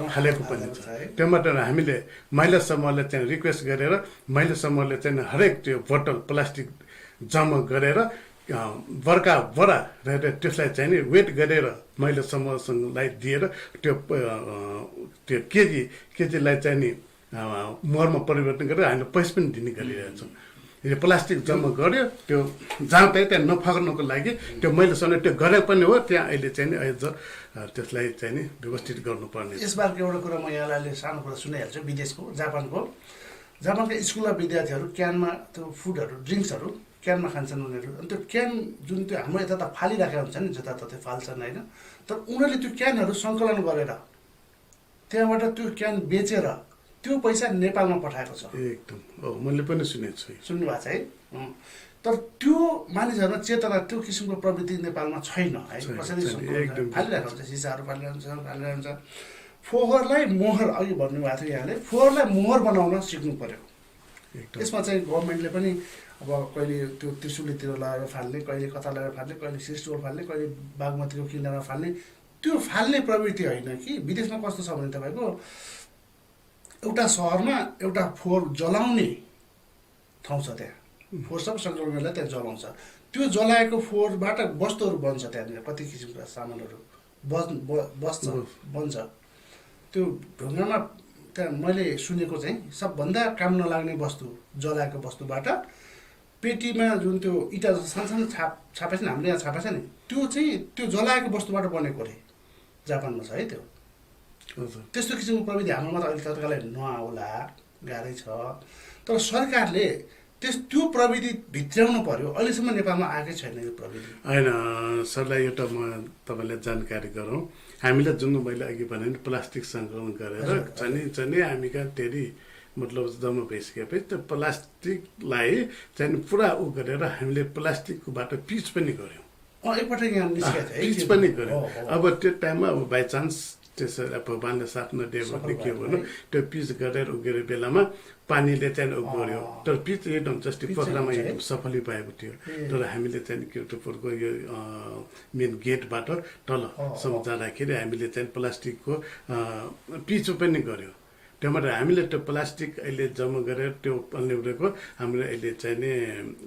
Speaker 2: फालेको पनि छ। त्यो मात्र हामीले महिला समूहले चाहिँ रिक्वेस्ट गरेर महिला समूहले चाहिँ हरेक त्यो बोतल प्लास्टिक जम्मा गरेर बर्का बडा रहेर त्यसलाई चाहिँ नि वेट गरेर महिला समूहसँगलाई दिएर त्यो केजीलाई चाहिँ नि मोहरमा परिवर्तन गरेर हामीले पैसा पनि दिने गरिरहेछौँ। यो प्लास्टिक जम्मा गर्यो त्यो जहाँ त्यहाँ नफाक्नको लागि त्यो मैले समय त्यो गरेको पनि हो। त्यहाँ अहिले चाहिँ नि अझ त्यसलाई चाहिँ नि व्यवस्थित गर्नुपर्ने।
Speaker 1: यसबारको एउटा कुरा म यहाँलाई सानो कुरा सुनाइहाल्छु। विदेशको जापानका स्कुलका विद्यार्थीहरू क्यानमा त्यो फुडहरू ड्रिङ्क्सहरू क्यानमा खान्छन् उनीहरू। अनि त्यो क्यान जुन त्यो हाम्रो यता त फालिराखेको हुन्छ नि जताततै फाल्छन् होइन, तर उनीहरूले त्यो क्यानहरू सङ्कलन गरेर त्यहाँबाट त्यो क्यान बेचेर त्यो पैसा नेपालमा पठाएको छ।
Speaker 2: एकदम मैले पनि सुनेको छु।
Speaker 1: सुन्नु भएको छ है। तर त्यो मानिसहरूमा चेतना त्यो किसिमको प्रवृत्ति नेपालमा छैन है। कसैले फालिरहेको हुन्छ, सिसाहरू फालिरहेको हुन्छ। फोहोरलाई मोहर अघि भन्नुभएको थियो यहाँले, फोहोरलाई मोहर बनाउन सिक्नु पर्यो। यसमा चाहिँ गभर्मेन्टले पनि अब कहिले त्यो त्रिशुलीतिर लगाएर फाल्ने, कहिले कता लगाएर फाल्ने, कहिले सिस्टोर फाल्ने, कहिले बागमतीको किनारमा फाल्ने, त्यो फाल्ने प्रवृत्ति होइन कि। विदेशमा कस्तो छ भने तपाईँको एउटा सहरमा एउटा फोहोर जलाउने ठाउँ छ, त्यहाँ फोहोर सब सङ्कलनलाई त्यहाँ जलाउँछ। त्यो जलाएको फोहोरबाट वस्तुहरू बन्छ, त्यहाँनिर कति किसिमका सामानहरू बन्छ। त्यो ढुङ्गामा त्यहाँ मैले सुनेको चाहिँ सबभन्दा काम नलाग्ने वस्तु जलाएको वस्तुबाट पेटीमा जुन त्यो इँटा सानो छापा छ नि, हाम्रो यहाँ छापा छ नि, त्यो चाहिँ त्यो जलाएको वस्तुबाट बनेको अरे जापानमा छ है। त्यो त्यस्तो किसिमको प्रविधि हाम्रोमा त अहिले तत्कालै नआउला, गाह्रै छ। तर सरकारले त्यो प्रविधि भित्र्याउनु पर्यो। अहिलेसम्म नेपालमा आएकै छैन यो प्रविधि।
Speaker 2: होइन सरलाई एउटा म तपाईँलाई जानकारी गरौँ। हामीले जुन मैले अघि भने प्लास्टिक सङ्कलन गरेर चाहिँ हामी कहाँ धेरै मतलब जम्मा भइसकेपछि त्यो प्लास्टिकलाई चाहिँ पुरा गरेर हामीले प्लास्टिकबाट पिच पनि गऱ्यौँ।
Speaker 1: एकपल्ट यहाँ निस्केको थियो
Speaker 2: पिच पनि गऱ्यौँ। अब त्यो टाइममा अब बाइचान्स त्यसरी अब भगवान्ले साथ नदियो भने के भन्नु त्यो पिच गरेर उगेर बेलामा पानीले चाहिँ उगर्यो। तर पिच एकदम जस्तै पोखरामा सफलै भएको थियो। तर हामीले चाहिँ किर्तिपुरको यो मेन गेटबाट तलसम्म जाँदाखेरि हामीले चाहिँ प्लास्टिकको पिच पनि गऱ्यो। त्यहाँबाट हामीले त्यो प्लास्टिक अहिले जम्मा गरेर त्यो ल्याउरेको हाम्रो अहिले चाहिँ नि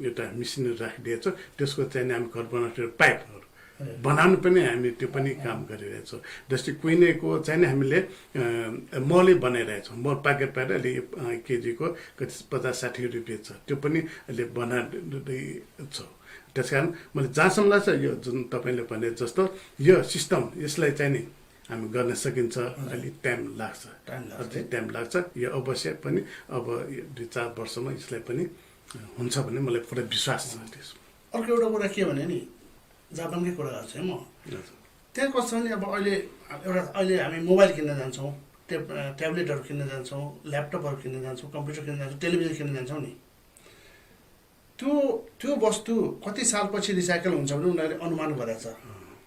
Speaker 2: एउटा मेसिनहरू राखिदिएको छ। त्यसको चाहिँ हामी घर बनाउने पाइपहरू बनाउनु पनि हामी त्यो पनि काम गरिरहेछौँ। जस्तै कुहिनेको चाहिँ नि हामीले मलै बनाइरहेछौँ। मल प्याकेट पाएर अहिले केजीको कति 50-60 रुपियाँ छ, त्यो पनि अहिले बनाइरहेछौँ। त्यस कारण मैले जहाँसम्म लाग्छ यो जुन तपाईँले भने जस्तो यो सिस्टम यसलाई चाहिँ नि हामी गर्न सकिन्छ। अलिक टाइम लाग्छ, अझै टाइम लाग्छ। यो अवश्य पनि अब 2-4 वर्षमा यसलाई पनि हुन्छ भन्ने मलाई पुरा विश्वास छ। त्यसमा
Speaker 1: अर्को एउटा कुरा के भने नि जापानकै कुरा गर्छु है म। त्यहाँ कस्तो भने अब अहिले हामी मोबाइल किन्न जान्छौँ, ट्याब्लेटहरू किन्न जान्छौँ, ल्यापटपहरू किन्न जान्छौँ, कम्प्युटर किन्न जान्छौँ, टेलिभिजन किन्न जान्छौँ नि, त्यो वस्तु कति सालपछि रिसाइकल हुन्छ भने उनीहरूले अनुमान गरेको छ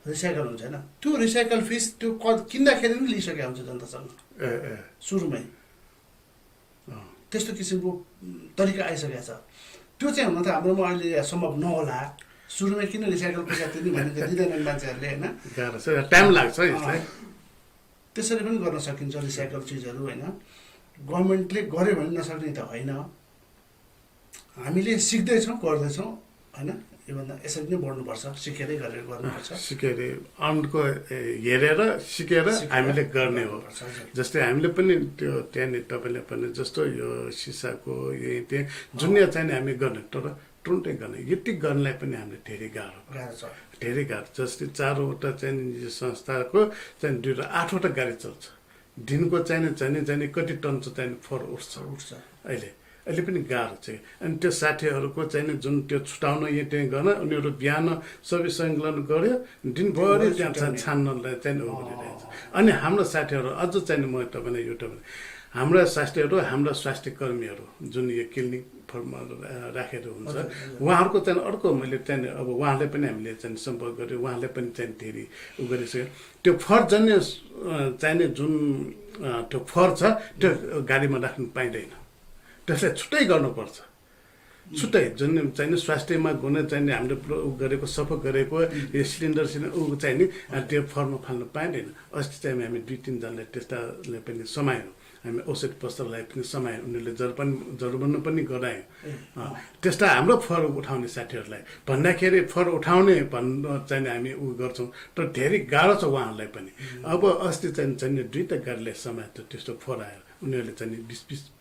Speaker 1: रिसाइकल हुन्छ होइन। त्यो रिसाइकल फिस त्यो किन्दाखेरि पनि लिइसकेको हुन्छ जनतासँग सुरुमै। त्यस्तो किसिमको तरिका आइसकेको छ। त्यो चाहिँ हुन त हाम्रोमा अहिले सम्भव नहोला। सुरुमै किन रिसाइकल पैसा तिर्ने भनेको दिँदैनन् मान्छेहरूले होइन,
Speaker 2: गाह्रो छ, टाइम लाग्छ यसलाई।
Speaker 1: त्यसरी पनि गर्न सकिन्छ रिसाइकल चिजहरू होइन। गभर्मेन्टले गर्यो भने नसक्ने त होइन, हामीले सिक्दैछौँ गर्दैछौँ। होइन योभन्दा यसरी नै बढ्नुपर्छ सिकेरै गरेर गर्नुपर्छ
Speaker 2: सिकेर अरूको हेरेर सिकेर हामीले गर्ने हो जस्तै हामीले पनि त्यो त्यहाँनिर तपाईँले पनि जस्तो यो सिसाको यही त्यहाँ जुनिया चाहिँ हामी गर्ने तर टुन्टै गर्ने यति गर्नलाई पनि हामीले धेरै गाह्रो
Speaker 1: छ
Speaker 2: धेरै गाह्रो जस्तै 4वटा चाहिँ संस्थाको चाहिँ 2 र 8वटा गाडी चल्छ दिनको चाहिँ कति टन चाहिँ फोहोर उठ्छ अहिले पनि गाह्रो चाहिँ अनि त्यो साथीहरूको चाहिँ जुन त्यो छुटाउन त्यहाँ गर्न उनीहरू बिहान सबै सङ्कलन गर्यो दिनभरि त्यहाँ छान्नलाई चाहिँ उ गरिरहेछ अनि हाम्रो साथीहरू अझ चाहिँ म तपाईँलाई एउटा हाम्रा स्वास्थ्य कर्मीहरू जुन यो क्लिनिक फर्ममा राखेर हुन्छ उहाँहरूको चाहिँ अर्को मैले चाहिँ अब उहाँले पनि हामीले चाहिँ सम्पर्क गर्यो उहाँले पनि चाहिँ धेरै उ गरिसक्यो त्यो फरजन्य चाहिने जुन त्यो फर छ त्यो गाडीमा राख्नु पाइँदैन त्यसलाई छुट्टै गर्नुपर्छ छुट्टै जुन चाहिँ स्वास्थ्यमा गुण चाहिँ हामीले गरेको सफा गरेको यो सिलिन्डर ऊ चाहिँ नि त्यो फरमा फाल्नु पाइँदैन अस्ति चाहिँ हामी 2-3 जनालाई त्यस्ताले पनि समायो हामी औषध पत्रलाई पनि समायो उनीहरूले जरुमना पनि गरायो त्यस्ता हाम्रो फर उठाउने साथीहरूलाई भन्दाखेरि फर उठाउने चाहिँ हामी उ गर्छौँ तर धेरै गाह्रो छ उहाँहरूलाई पनि अब अस्ति चाहिँ 2टा गाडीलाई समायो त्यस्तो फर आयो उनीहरूले चाहिँ 20,000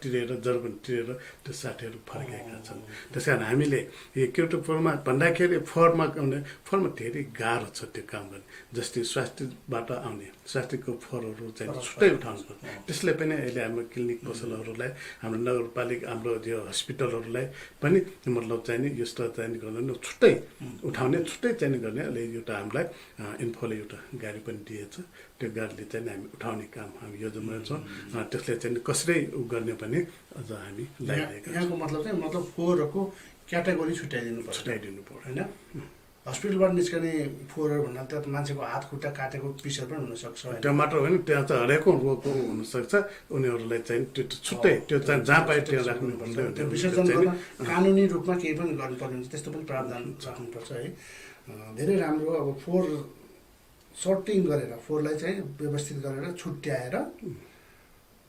Speaker 2: तिरेर जर्मन तिरेर त्यो साथीहरू फर्केका छन् त्यस कारण हामीले यो किर्तिपुरमा भन्दाखेरि फरमा धेरै गाह्रो छ त्यो काम गर्ने जस्तै स्वास्थ्यबाट आउने स्वास्थ्यको फरहरू चाहिँ छुट्टै उठाउनु पर्छ त्यसले पनि अहिले हाम्रो क्लिनिक पसलहरूलाई हाम्रो नगरपालिका हाम्रो यो हस्पिटलहरूलाई पनि मतलब चाहिँ यस्तो चाहिँ गर्दैन छुट्टै उठाउने छुट्टै चाहिँ गर्ने अहिले एउटा हामीलाई इन्फोले एउटा गाडी पनि दिएछ त्यो गाडीले चाहिँ हामी उठाउने काम हामी योजना छौँ त्यसले चाहिँ कसरी गर्ने पनि अझ हामी लागिरहेका
Speaker 1: यहाँको मतलब चाहिँ फोहोरहरूको क्याटेगोरी छुट्याइदिनु पर्यो होइन हस्पिटलबाट निस्कने फोहोरहरू भन्दा त मान्छेको हात खुट्टा काटेको पिसहरू पनि हुनसक्छ
Speaker 2: त्यो मात्र होइन त्यहाँ चाहिँ हरेकको रोगको हुनसक्छ उनीहरूलाई चाहिँ त्यो छुट्टै त्यो चाहिँ जहाँ पाए त्यहाँ राख्नुपर्छ
Speaker 1: त्यो विसर्जन गर्न कानुनी रूपमा केही पनि गर्नुपर्ने हुन्छ त्यस्तो पनि प्रावधान राख्नुपर्छ है धेरै राम्रो अब फोहोर सर्टिङ गरेर फोहोरलाई चाहिँ व्यवस्थित गरेर छुट्याएर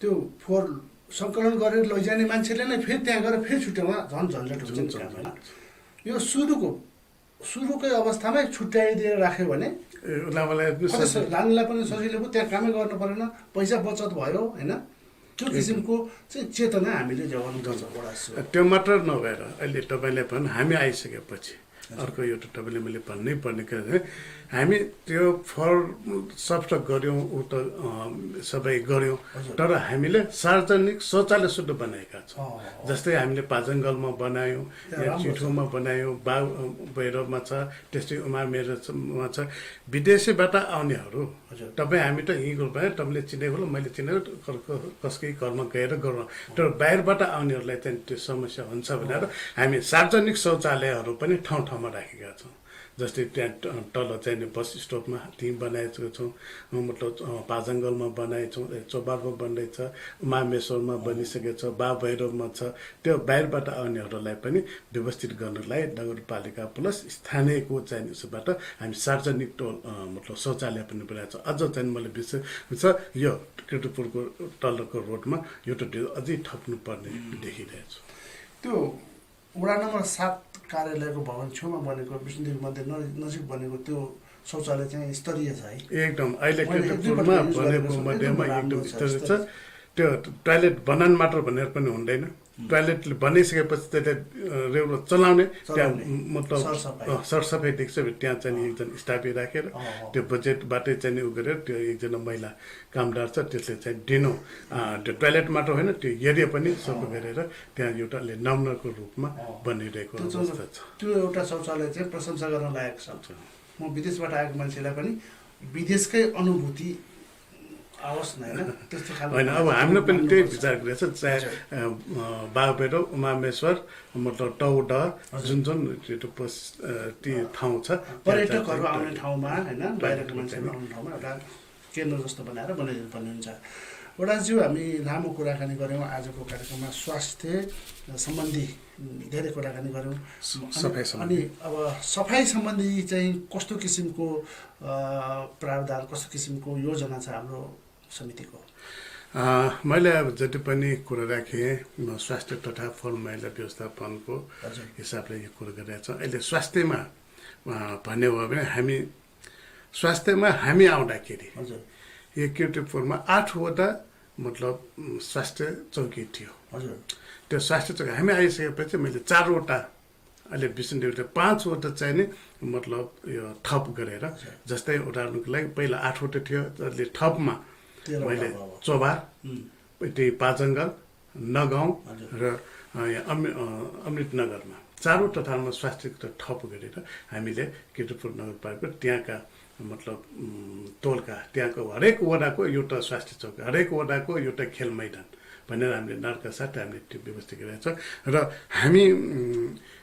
Speaker 1: त्यो फोहोर सङ्कलन गरेर लैजाने मान्छेले नै फेरि त्यहाँ गएर फेरि छुट्याउन झन् झन्झट हुन्छ नि काम होइन यो सुरुकै अवस्थामै छुट्याइदिएर राख्यो भने लानेलाई पनि सजिलो भयो त्यहाँ कामै गर्नु परेन पैसा बचत भयो होइन त्यो किसिमको चाहिँ चेतना हामीले जगाउनु पर्छ बडा
Speaker 2: त्यो मात्र नभएर अहिले तपाईँले पनि हामी आइसकेपछि अर्को एउटा तपाईँले मैले भन्नै पर्ने के हामी त्यो फर सफ्ट गऱ्यौँ ऊ त सबै गऱ्यौँ तर हामीले सार्वजनिक शौचालय शुद्ध बनाएका छौँ जस्तै हामीले पाजङ्गलमा बनायौँ या चिठोमा बनायौँ भैरवमा छ त्यस्तै उमामेरमा छ विदेशीबाट आउनेहरू तपाईँ हामी त यहीँ भयो तपाईँले चिनेको होला मैले चिनेको कसकै घरमा गएर गरौँ तर बाहिरबाट आउनेहरूलाई चाहिँ त्यो समस्या हुन्छ भनेर हामी सार्वजनिक शौचालयहरू पनि ठाउँ ठाउँमा राखेका छौँ जस्तै त्यहाँ तल चाहिँ बस स्टपमा त्यहीँ बनाएको छौँ मतलब पाजङ्गलमा बनाएछौँ चौबारमा बन्दैछ मामेश्वरमा बनिसकेको छ भैरवमा छ त्यो बाहिरबाट आउनेहरूलाई पनि व्यवस्थित गर्नलाई नगरपालिका प्लस स्थानीयको चाहिँ उसबाट हामी सार्वजनिक मतलब शौचालय पनि बनाएको छ अझ चाहिँ मैले विशेष यो किर्तिपुरको तलको रोडमा एउटा अझै थप्नुपर्ने देखिरहेको छु
Speaker 1: त्यो वडा नम्बर 7 कार्यालयको भवन छेउमा बनेको विष्णुदेवी मन्दिर नजिक बनेको त्यो शौचालय चाहिँ स्तरीय छ है
Speaker 2: एकदम अहिले किर्तिपुरमा बनेको मध्येमा एकदम स्तरीय छ त्यो टोयलेट बनाउन मात्र भनेर पनि हुँदैन टोयलेटले बनाइसकेपछि त्यसले रेगुलर चलाउने त्यहाँ मतलब सरसफाइ देख्छ त्यहाँ चाहिँ एकजना स्टाफै राखेर त्यो बजेटबाटै चाहिँ उ गरेर त्यो एकजना महिला कामदार छ त्यसले चाहिँ दिनु त्यो टोयलेट मात्र होइन त्यो एरिया पनि सफा गरेर त्यहाँ एउटा नम्बरको रूपमा बनिरहेको अवस्था छ
Speaker 1: त्यो एउटा शौचालय चाहिँ प्रशंसा गर्न लायक छ म विदेशबाट आएको मान्छेलाई पनि विदेशकै अनुभूति
Speaker 2: होइन अब हामीले पनि त्यही विचार गरेको छ चाहे भैरव उमामेश्वर मतलब टौड जुन ती ठाउँ छ
Speaker 1: पर्यटकहरू आउने ठाउँमा होइन बाहिरको मान्छेहरू आउने ठाउँमा एउटा केन्द्र जस्तो बनाएर बनाइदिनु पर्ने हुन्छ वडाज्यू हामी लामो कुराकानी गऱ्यौँ आजको कार्यक्रममा स्वास्थ्य सम्बन्धी धेरै कुराकानी गऱ्यौँ अनि अब सफाइ सम्बन्धी चाहिँ कस्तो किसिमको प्रावधान कस्तो किसिमको योजना छ हाम्रो समितिको
Speaker 2: मैले अब जति पनि कुरो राखेँ स्वास्थ्य तथा फल महिला व्यवस्थापनको हिसाबले यो कुरो गरिरहेको छ। अहिले स्वास्थ्यमा भन्ने भयो भने स्वास्थ्यमा हामी आउँदाखेरि यो किर्तिपुरमा 8वटा मतलब स्वास्थ्य चौकी थियो। त्यो स्वास्थ्य चौकी हामी आइसकेपछि मैले 4वटा अहिले विष्णुदेवले 5वटा चाहिँ नि मतलब यो थप गरेर, जस्तै उदाहरणको लागि पहिला 8वटा थियो, त्यसले थपमा मैले चोभार, पाजङ्गल, नगाउँ र अमृतनगरमा 4वटा ठाउँमा स्वास्थ्य थप गरेर हामीले किर्तिपुर नगरपालिका त्यहाँका मतलब टोलका त्यहाँको हरेक वडाको एउटा स्वास्थ्य चौकी, हरेक वडाको एउटा खेल मैदान भनेर हामीले नर्का साथ हामीले त्यो व्यवस्था गरिरहेको छ। र हामी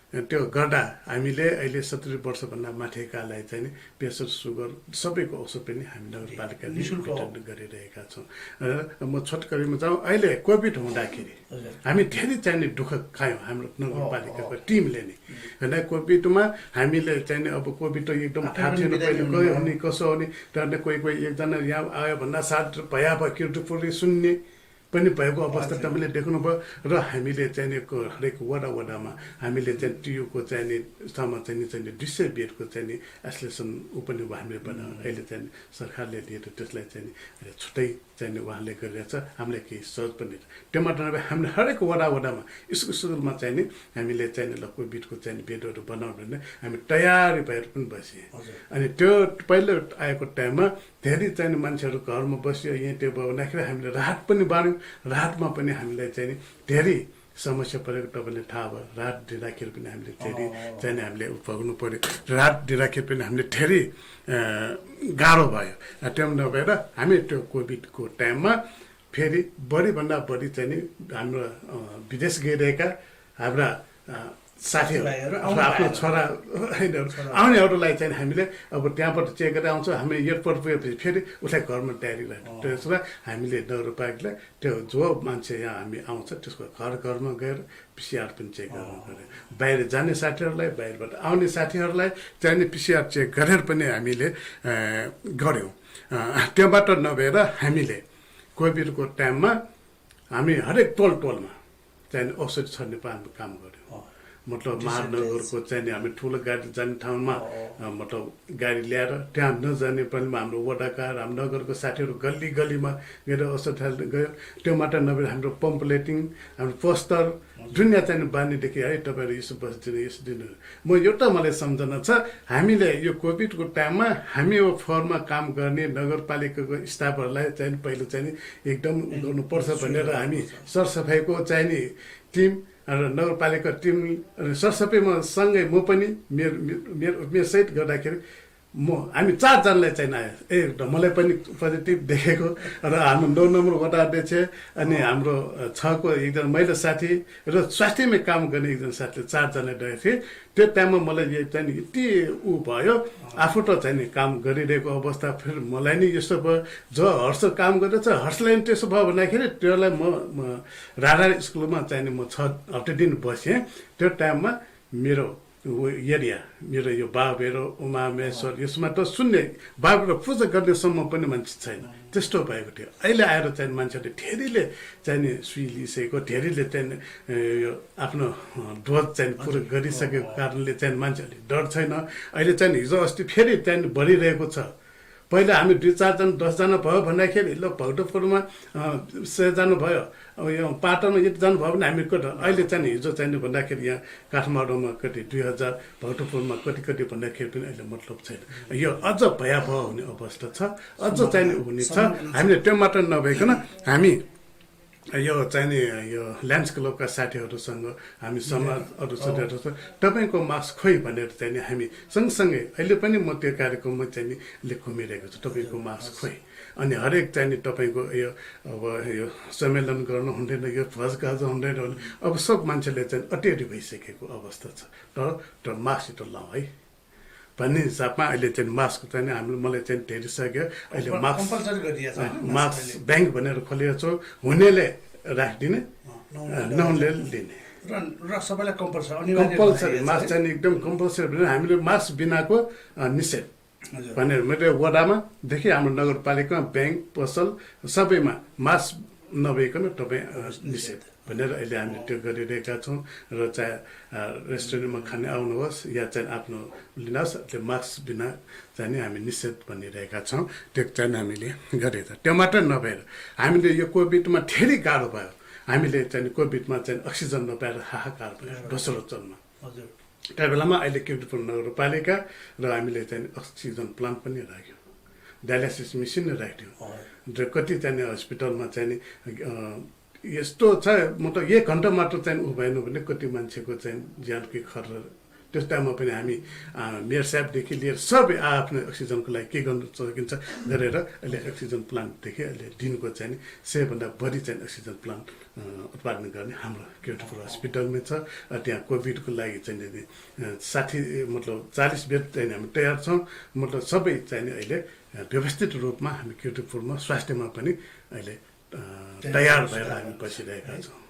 Speaker 2: त्यो गर्दा हामीले अहिले 70 वर्षभन्दा माथिकालाई चाहिँ नि प्रेसर सुगर सबैको औषध पनि हामी नगरपालिकाले निःशुल्क गरिरहेका छौँ। र म छोटकरीमा जाउँ, अहिले कोभिड हुँदाखेरि हामी धेरै चाहिँ नि दुःख खायौँ हाम्रो नगरपालिकाको टिमले नै होइन। कोभिडमा हामीले चाहिँ नि अब कोभिड त एकदम थाहा थिएन पहिले गयो हुने कसो हुने, तर कोही एकजना यहाँ आयो भन्दा साथ भया किर्तिपुरले सुन्ने पनि भएको अवस्था तपाईँले देख्नुभयो। र हामीले चाहिँ हरेक वडामा हामीले चाहिँ टियुको चाहिँ ठाउँमा चाहिँ 200 बेडको चाहिँ एसोसिएसन ऊ पनि हामीले बनायो। अहिले चाहिँ सरकारले दिएर त्यसलाई चाहिँ छुट्टै चाहिँ उहाँले गरिरहेछ। हामीले केही सहज पनि त्यो मात्र नभए हामीले हरेक वडामा स्कुलमा चाहिँ हामीले चाहिँ कोभिडको चाहिँ बेडहरू बनाउनु भने हामी तयारी भएर पनि बसेँ। अनि त्यो पहिलो आएको टाइममा धेरै चाहिँ मान्छेहरू घरमा बस्यो, यहाँ त्यो भयो भन्दाखेरि हामीले राहत पनि बाँड्यौँ। राहतमा पनि हामीलाई चाहिँ धेरै समस्या परेको तपाईँले थाहा भयो। राहत दिँदाखेरि पनि हामीले धेरै चाहिँ हामीले भोग्नु पऱ्यो। राहत दिँदाखेरि पनि हामीले धेरै गाह्रो भयो। त्यो नभएर हामी त्यो कोभिडको टाइममा फेरि बढीभन्दा बढी चाहिँ हाम्रो विदेश गइरहेका हाम्रा साथीहरू आफ्नो छोरा आउनेहरूलाई चाहिँ हामीले अब त्यहाँबाट चेक गरेर आउँछौँ। हामी एयरपोर्ट पुगेपछि फेरि उसलाई घरमा तयारी राख्छौँ। त्यसमा हामीले नगरपालिकालाई त्यो जो मान्छे यहाँ हामी आउँछ त्यसको घरमा गएर पिसिआर पनि चेक गर्नु पऱ्यो। बाहिर जाने साथीहरूलाई, बाहिरबाट आउने साथीहरूलाई चाहिँ पिसिआर चेक गरेर पनि हामीले गऱ्यौँ। त्योबाट नभएर हामीले कोभिडको टाइममा हामी हरेक टोलमा चाहिँ औषधि छर्ने काम गऱ्यौँ। मतलब महानगरको चाहिँ हामी ठुलो गाडी जाने ठाउँमा मतलब गाडी ल्याएर त्यहाँ नजाने पनि हाम्रो वडाका हाम्रो नगरको साथीहरू गल्लीमा गएर औषध गयो। त्यो मात्र नभएर हाम्रो पम्पलेटिङ, हाम्रो पोस्टर दुनियाँ चाहिँ बानीदेखि है तपाईँहरू यसो बस्दिनु यसो दिनु। म एउटा मलाई सम्झना छ, हामीले यो कोभिडको टाइममा हामी यो फोहोरमा काम गर्ने नगरपालिकाको स्टाफहरूलाई चाहिँ पहिलो चाहिँ एकदम गर्नुपर्छ भनेर हामी सरसफाइको चाहिँ टिम र नगरपालिका टिम सरसफाइमा सँगै म पनि मेरो सहित गर्दाखेरि हामी 4 जनालाई चाहिँ आयो। मलाई पनि पोजिटिभ देखेको र हाम्रो 9 नम्बर वडा अध्यक्ष अनि हाम्रो 6 को एकजना महिला साथी र स्वास्थ्यमै काम गर्ने एकजना साथीले 4 जना गएको थिए। त्यो टाइममा मलाई यो चाहिँ यति भयो, आफू त चाहिँ काम गरिरहेको अवस्था फेरि मलाई नि यस्तो भयो। जो हर्ष काम गर्दैछ हर्षलाई नि त्यसो भयो भन्दाखेरि त्यसलाई म राणा स्कुलमा चाहिँ म 6 हप्ता दिन बसेँ। त्यो टाइममा मेरो एरिया मेरो यो बाबेरो उमामेश्वर यसमा त सुन्ने बाबेरो पूजा गर्नेसम्म पनि मान्छे छैन, त्यस्तो भएको थियो। अहिले आएर चाहिँ मान्छेहरूले धेरैले चाहिँ सुई लिइसकेको, धेरैले चाहिँ यो आफ्नो डोज चाहिँ पुरो गरिसकेको कारणले चाहिँ मान्छेहरूले डर छैन। अहिले चाहिँ हिजो अस्ति फेरि चाहिँ बढिरहेको छ। पहिला हामी 2-4 जना 10 जना भयो भन्दाखेरि ल भक्तपुरमा 100 जना भयो, अब यो पाटनमा यति जना भयो भने हामी अहिले चाहिँ हिजो चाहिँ भन्दाखेरि यहाँ काठमाडौँमा कति 2000, भक्तपुरमा कति भन्दाखेरि पनि अहिले मतलब छैन। यो अझ भयावह हुने अवस्था छ, अझ चाहिँ हुने छ। हामीले त्यो मात्र नभइकन हामी यो चाहिँ नि यो ल्यान्स क्लबका साथीहरूसँग हामी समाजहरू साथीहरू तपाईँको मास्क खोइ भनेर चाहिँ नि हामी सँगसँगै अहिले पनि म त्यो कार्यक्रममा चाहिँ नि घुमिरहेको छु तपाईँको मास्क खोइ। अनि हरेक चाहिँ नि तपाईँको यो अब यो सम्मेलन गर्नु हुँदैन, यो भजगाज हुँदैन भने अब सब मान्छेले चाहिँ अटेरी भइसकेको अवस्था छ। तर मास्क त लाउँ है भन्ने हिसाबमा अहिले चाहिँ मास्क चाहिँ हामीले मलाई चाहिँ धेरै सक्यो। अहिले मास्क ब्याङ्क भनेर खोलेको छु, हुनेले राखिदिने नहुनेले लिने
Speaker 1: र सबैलाई
Speaker 2: कम्पलसरी मास्क चाहिँ एकदम कम्पलसरी भनेर हामीले मास्क बिनाको निषेध भनेर मेरो वडामा देखि हाम्रो नगरपालिकामा ब्याङ्क पसल सबैमा मास्क नभइकन तपाईँ निषेध भनेर अहिले हामीले त्यो गरिरहेका छौँ र चाहे रेस्टुरेन्टमा खाने आउनुहोस् या चाहिँ आफ्नो लिनुहोस् त्यो मास्क बिना चाहिँ नि हामी निषेध भनिरहेका छौँ त्यो चाहिँ हामीले गरेर त्यो मात्र नभएर हामीले यो कोभिडमा धेरै गाह्रो भयो हामीले चाहिँ कोभिडमा चाहिँ अक्सिजन नपाएर हाहाकार भयो दोस्रो चरणमा त्यो बेलामा अहिले किर्तिपुर नगरपालिका र हामीले चाहिँ अक्सिजन प्लान्ट पनि राख्यौँ डायलाइसिस मेसिन राख्यौँ र कति चाहिँ हस्पिटलमा चाहिँ यस्तो छ मतलब 1 घन्टा मात्र चाहिँ उ भएन भने कति मान्छेको चाहिँ ज्यानकै खर्च त्यस टाइममा पनि हामी मेयर साहबदेखि लिएर सबै आफ्नो अक्सिजनको लागि के गर्नु सकिन्छ गरेर अहिले अक्सिजन प्लान्टदेखि अहिले दिनको चाहिँ सबैभन्दा बढी चाहिँ अक्सिजन प्लान्ट उत्पादन गर्ने हाम्रो किर्तिपुर हस्पिटलमै छ त्यहाँ कोभिडको लागि चाहिँ 60 मतलब 40 बेड चाहिँ हामी तयार छौँ मतलब सबै चाहिँ अहिले व्यवस्थित रूपमा हामी किर्तिपुरमा स्वास्थ्यमा पनि अहिले तयार भएर हामी बसिरहेका छौँ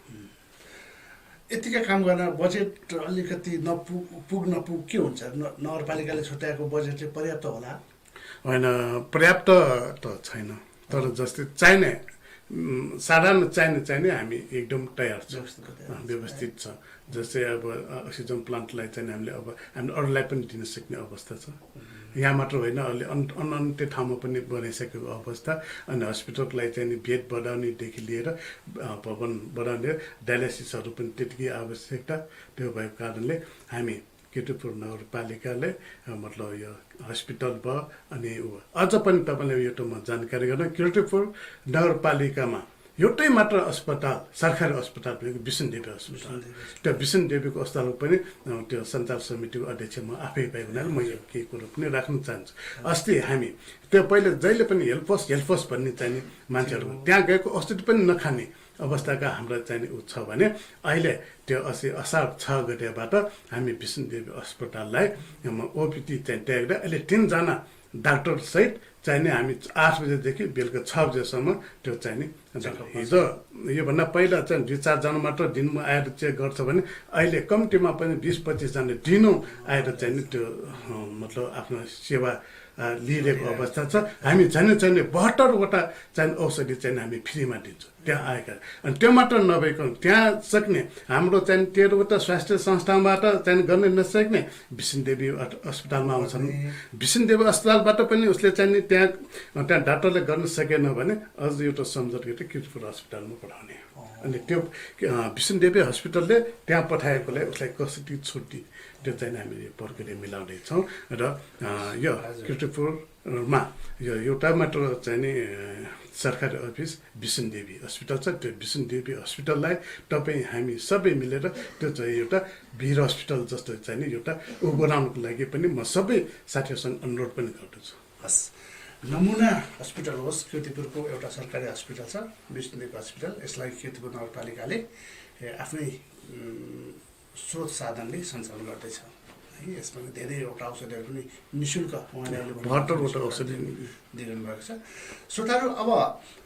Speaker 1: यतिका काम गर्न बजेट अलिकति नपुग के हुन्छ नगरपालिकाले छुट्याएको बजेट चाहिँ पर्याप्त होला
Speaker 2: होइन पर्याप्त त छैन तर जस्तै चाहिने साधारण चाहिने हामी एकदम तयार छ व्यवस्थित छ जस्तै अब अक्सिजन प्लान्टलाई चाहिँ हामीले अब हामीले अरूलाई पनि दिन सक्ने अवस्था छ यहाँ मात्र होइन अहिले अन्य ठाउँमा पनि बनाइसकेको अवस्था अनि हस्पिटललाई चाहिँ बेड बढाउनेदेखि लिएर भवन बढाउने डायलाइसिसहरू पनि त्यतिकै आवश्यकता त्यो भएको कारणले हामी किर्तिपुर नगरपालिकाले मतलब यो हस्पिटल भयो अनि अझ पनि तपाईँलाई यो म जानकारी गर्न किर्तिपुर नगरपालिकामा एउटै मात्र अस्पताल सरकारी अस्पताल भनेको विष्णुदेवी अस्पताल त्यो विष्णुदेवीको अस्पतालको पनि त्यो सञ्चालक समितिको अध्यक्ष म आफै भएको हुनाले म यो केही कुरो पनि राख्न चाहन्छु अस्ति हामी त्यो पहिले जहिले पनि हेल्पोस् भन्ने चाहिने मान्छेहरू त्यहाँ गएको औषधि पनि नखाने अवस्थाका हाम्रो चाहिने ऊ छ भने अहिले त्यो असार 6 गतेबाट हामी विष्णुदेवी अस्पताललाई ओपिडी चाहिँ त्यागेर अहिले 3 जना डाक्टर सहित चाहिने हामी 8 बजेदेखि बेलुका 6 बजेसम्म त्यो चाहिने हिजो योभन्दा पहिला चाहिँ 2-4 जना मात्र दिनमा आएर चेक गर्छ भने अहिले कम्तीमा पनि 20-25 जना दिनु आएर चाहिँ त्यो मतलब आफ्नो सेवा लिइरहेको अवस्था छ हामी चाहिने 72वटा चाहिँ औषधि चाहिँ हामी फ्रीमा दिन्छौँ त्यहाँ आएका अनि त्यो मात्र नभइकन त्यहाँ सक्ने हाम्रो चाहिँ 13वटा स्वास्थ्य संस्थाबाट चाहिँ गर्न नसक्ने विष्णुदेवी अस्पतालमा आउँछन् विष्णुदेवी अस्पतालबाट पनि उसले चाहिँ त्यहाँ डाक्टरले गर्न सकेन भने अझ एउटा सम्झौता गरेर किर्तिपुर अस्पतालमा पठाउने अनि त्यो विष्णुदेवी हस्पिटलले त्यहाँ पठाएकोलाई उसलाई कसरी छुट्टी त्यो चाहिँ हामीले प्रक्रिया मिलाउँदैछौँ र यो किर्तिपुरमा यो एउटा मात्र चाहिँ नि सरकारी अफिस विष्णुदेवी हस्पिटल छ त्यो विष्णुदेवी हस्पिटललाई तपाईँ हामी सबै मिलेर त्यो चाहिँ एउटा वीर हस्पिटल जस्तो चाहिँ नि एउटा बनाउनुको लागि पनि म सबै साथीहरूसँग अनुरोध पनि गर्दछु
Speaker 1: हस् नमुना हस्पिटल होस् किर्तिपुरको एउटा सरकारी हस्पिटल छ विष्णुदेवी हस्पिटल यसलाई किर्तिपुर नगरपालिकाले आफ्नै स्रोत साधनले सञ्चालन गर्दैछ है यसमा धेरैवटा औषधिहरू पनि निःशुल्क उहाँले
Speaker 2: 72वटा औषधि
Speaker 1: दिइरहनु भएको छ श्रोताहरू अब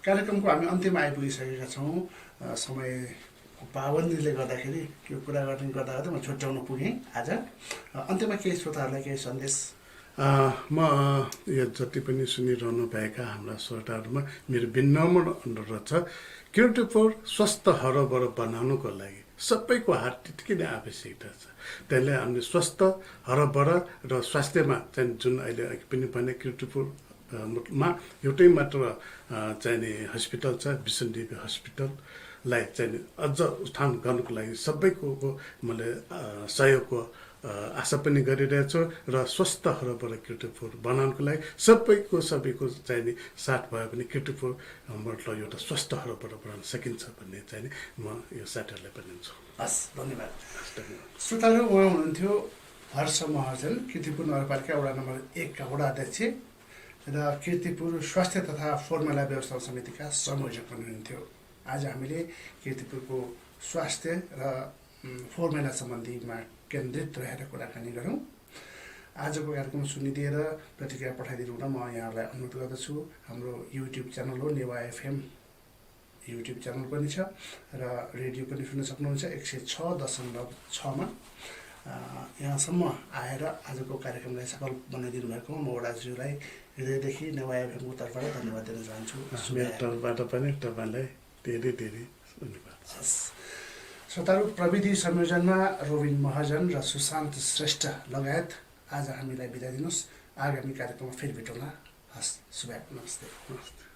Speaker 1: कार्यक्रमको हामी अन्त्यमा आइपुगिसकेका छौँ समय पाबन्दीले गर्दाखेरि यो कुरा गर्दा म छुट्याउन पुगेँ आज अन्त्यमा केही श्रोताहरूलाई केही सन्देश
Speaker 2: म यो जति पनि सुनिरहनु भएका हाम्रा श्रोताहरूमा मेरो विनम्र अनुरोध छ किर्तिपुर स्वस्थ हरबर बनाउनुको लागि सबैको हात त्यतिकै नै आवश्यकता छ त्यसले हामीले स्वस्थ हरबर र स्वास्थ्यमा चाहिँ जुन अहिले पनि भने किर्तिपुरमा एउटै मात्र चाहिने हस्पिटल छ विष्णुदेवी हस्पिटललाई चाहिँ अझ उत्थान गर्नुको लागि सबैको मैले सहयोगको आशा पनि गरिरहेछु र स्वस्थ हरबर किर्तिपुर बनाउनुको लागि सबैको चाहिने साथ भयो भने किर्तिपुर मतलब एउटा स्वस्थ हरबर बनाउन सकिन्छ भन्ने चाहिँ म यो साथीहरूलाई पनि भन्छु
Speaker 1: हस् धन्यवाद श्रोताहरू उहाँ हुनुहुन्थ्यो हर्ष महार्जन किर्तिपुर नगरपालिका वडा नम्बर 1 का वडा अध्यक्ष र किर्तिपुर स्वास्थ्य तथा फर्मुला व्यवस्थापन समितिका संयोजक पनि हुनुहुन्थ्यो आज हामीले किर्तिपुरको स्वास्थ्य र फर्मुला सम्बन्धीमा केन्द्रित रहेर कुराकानी गरौँ आजको कार्यक्रम सुनिदिएर प्रतिक्रिया पठाइदिनु हुन म यहाँलाई अनुरोध गर्दछु हाम्रो युट्युब च्यानल हो नेवा एफएम युट्युब च्यानल पनि छ र रेडियो पनि सुन्न सक्नुहुन्छ 106.6 मा यहाँसम्म आएर आजको कार्यक्रमलाई सफल बनाइदिनु भएको म वडाज्यूलाई हृदयदेखि नेवा एफएमको तर्फबाट धन्यवाद दिन चाहन्छु
Speaker 2: मेरो तर्फबाट पनि तपाईँलाई धेरै धेरै धन्यवाद।
Speaker 1: श्रोताहरू, प्रविधि संयोजनमा रोबिन महाजन र सुशान्त श्रेष्ठ लगायत आज हामीलाई बिदा दिनुहोस्। आगामी कार्यक्रममा फेरि भेटौँला। हस्, शुभ नमस्ते।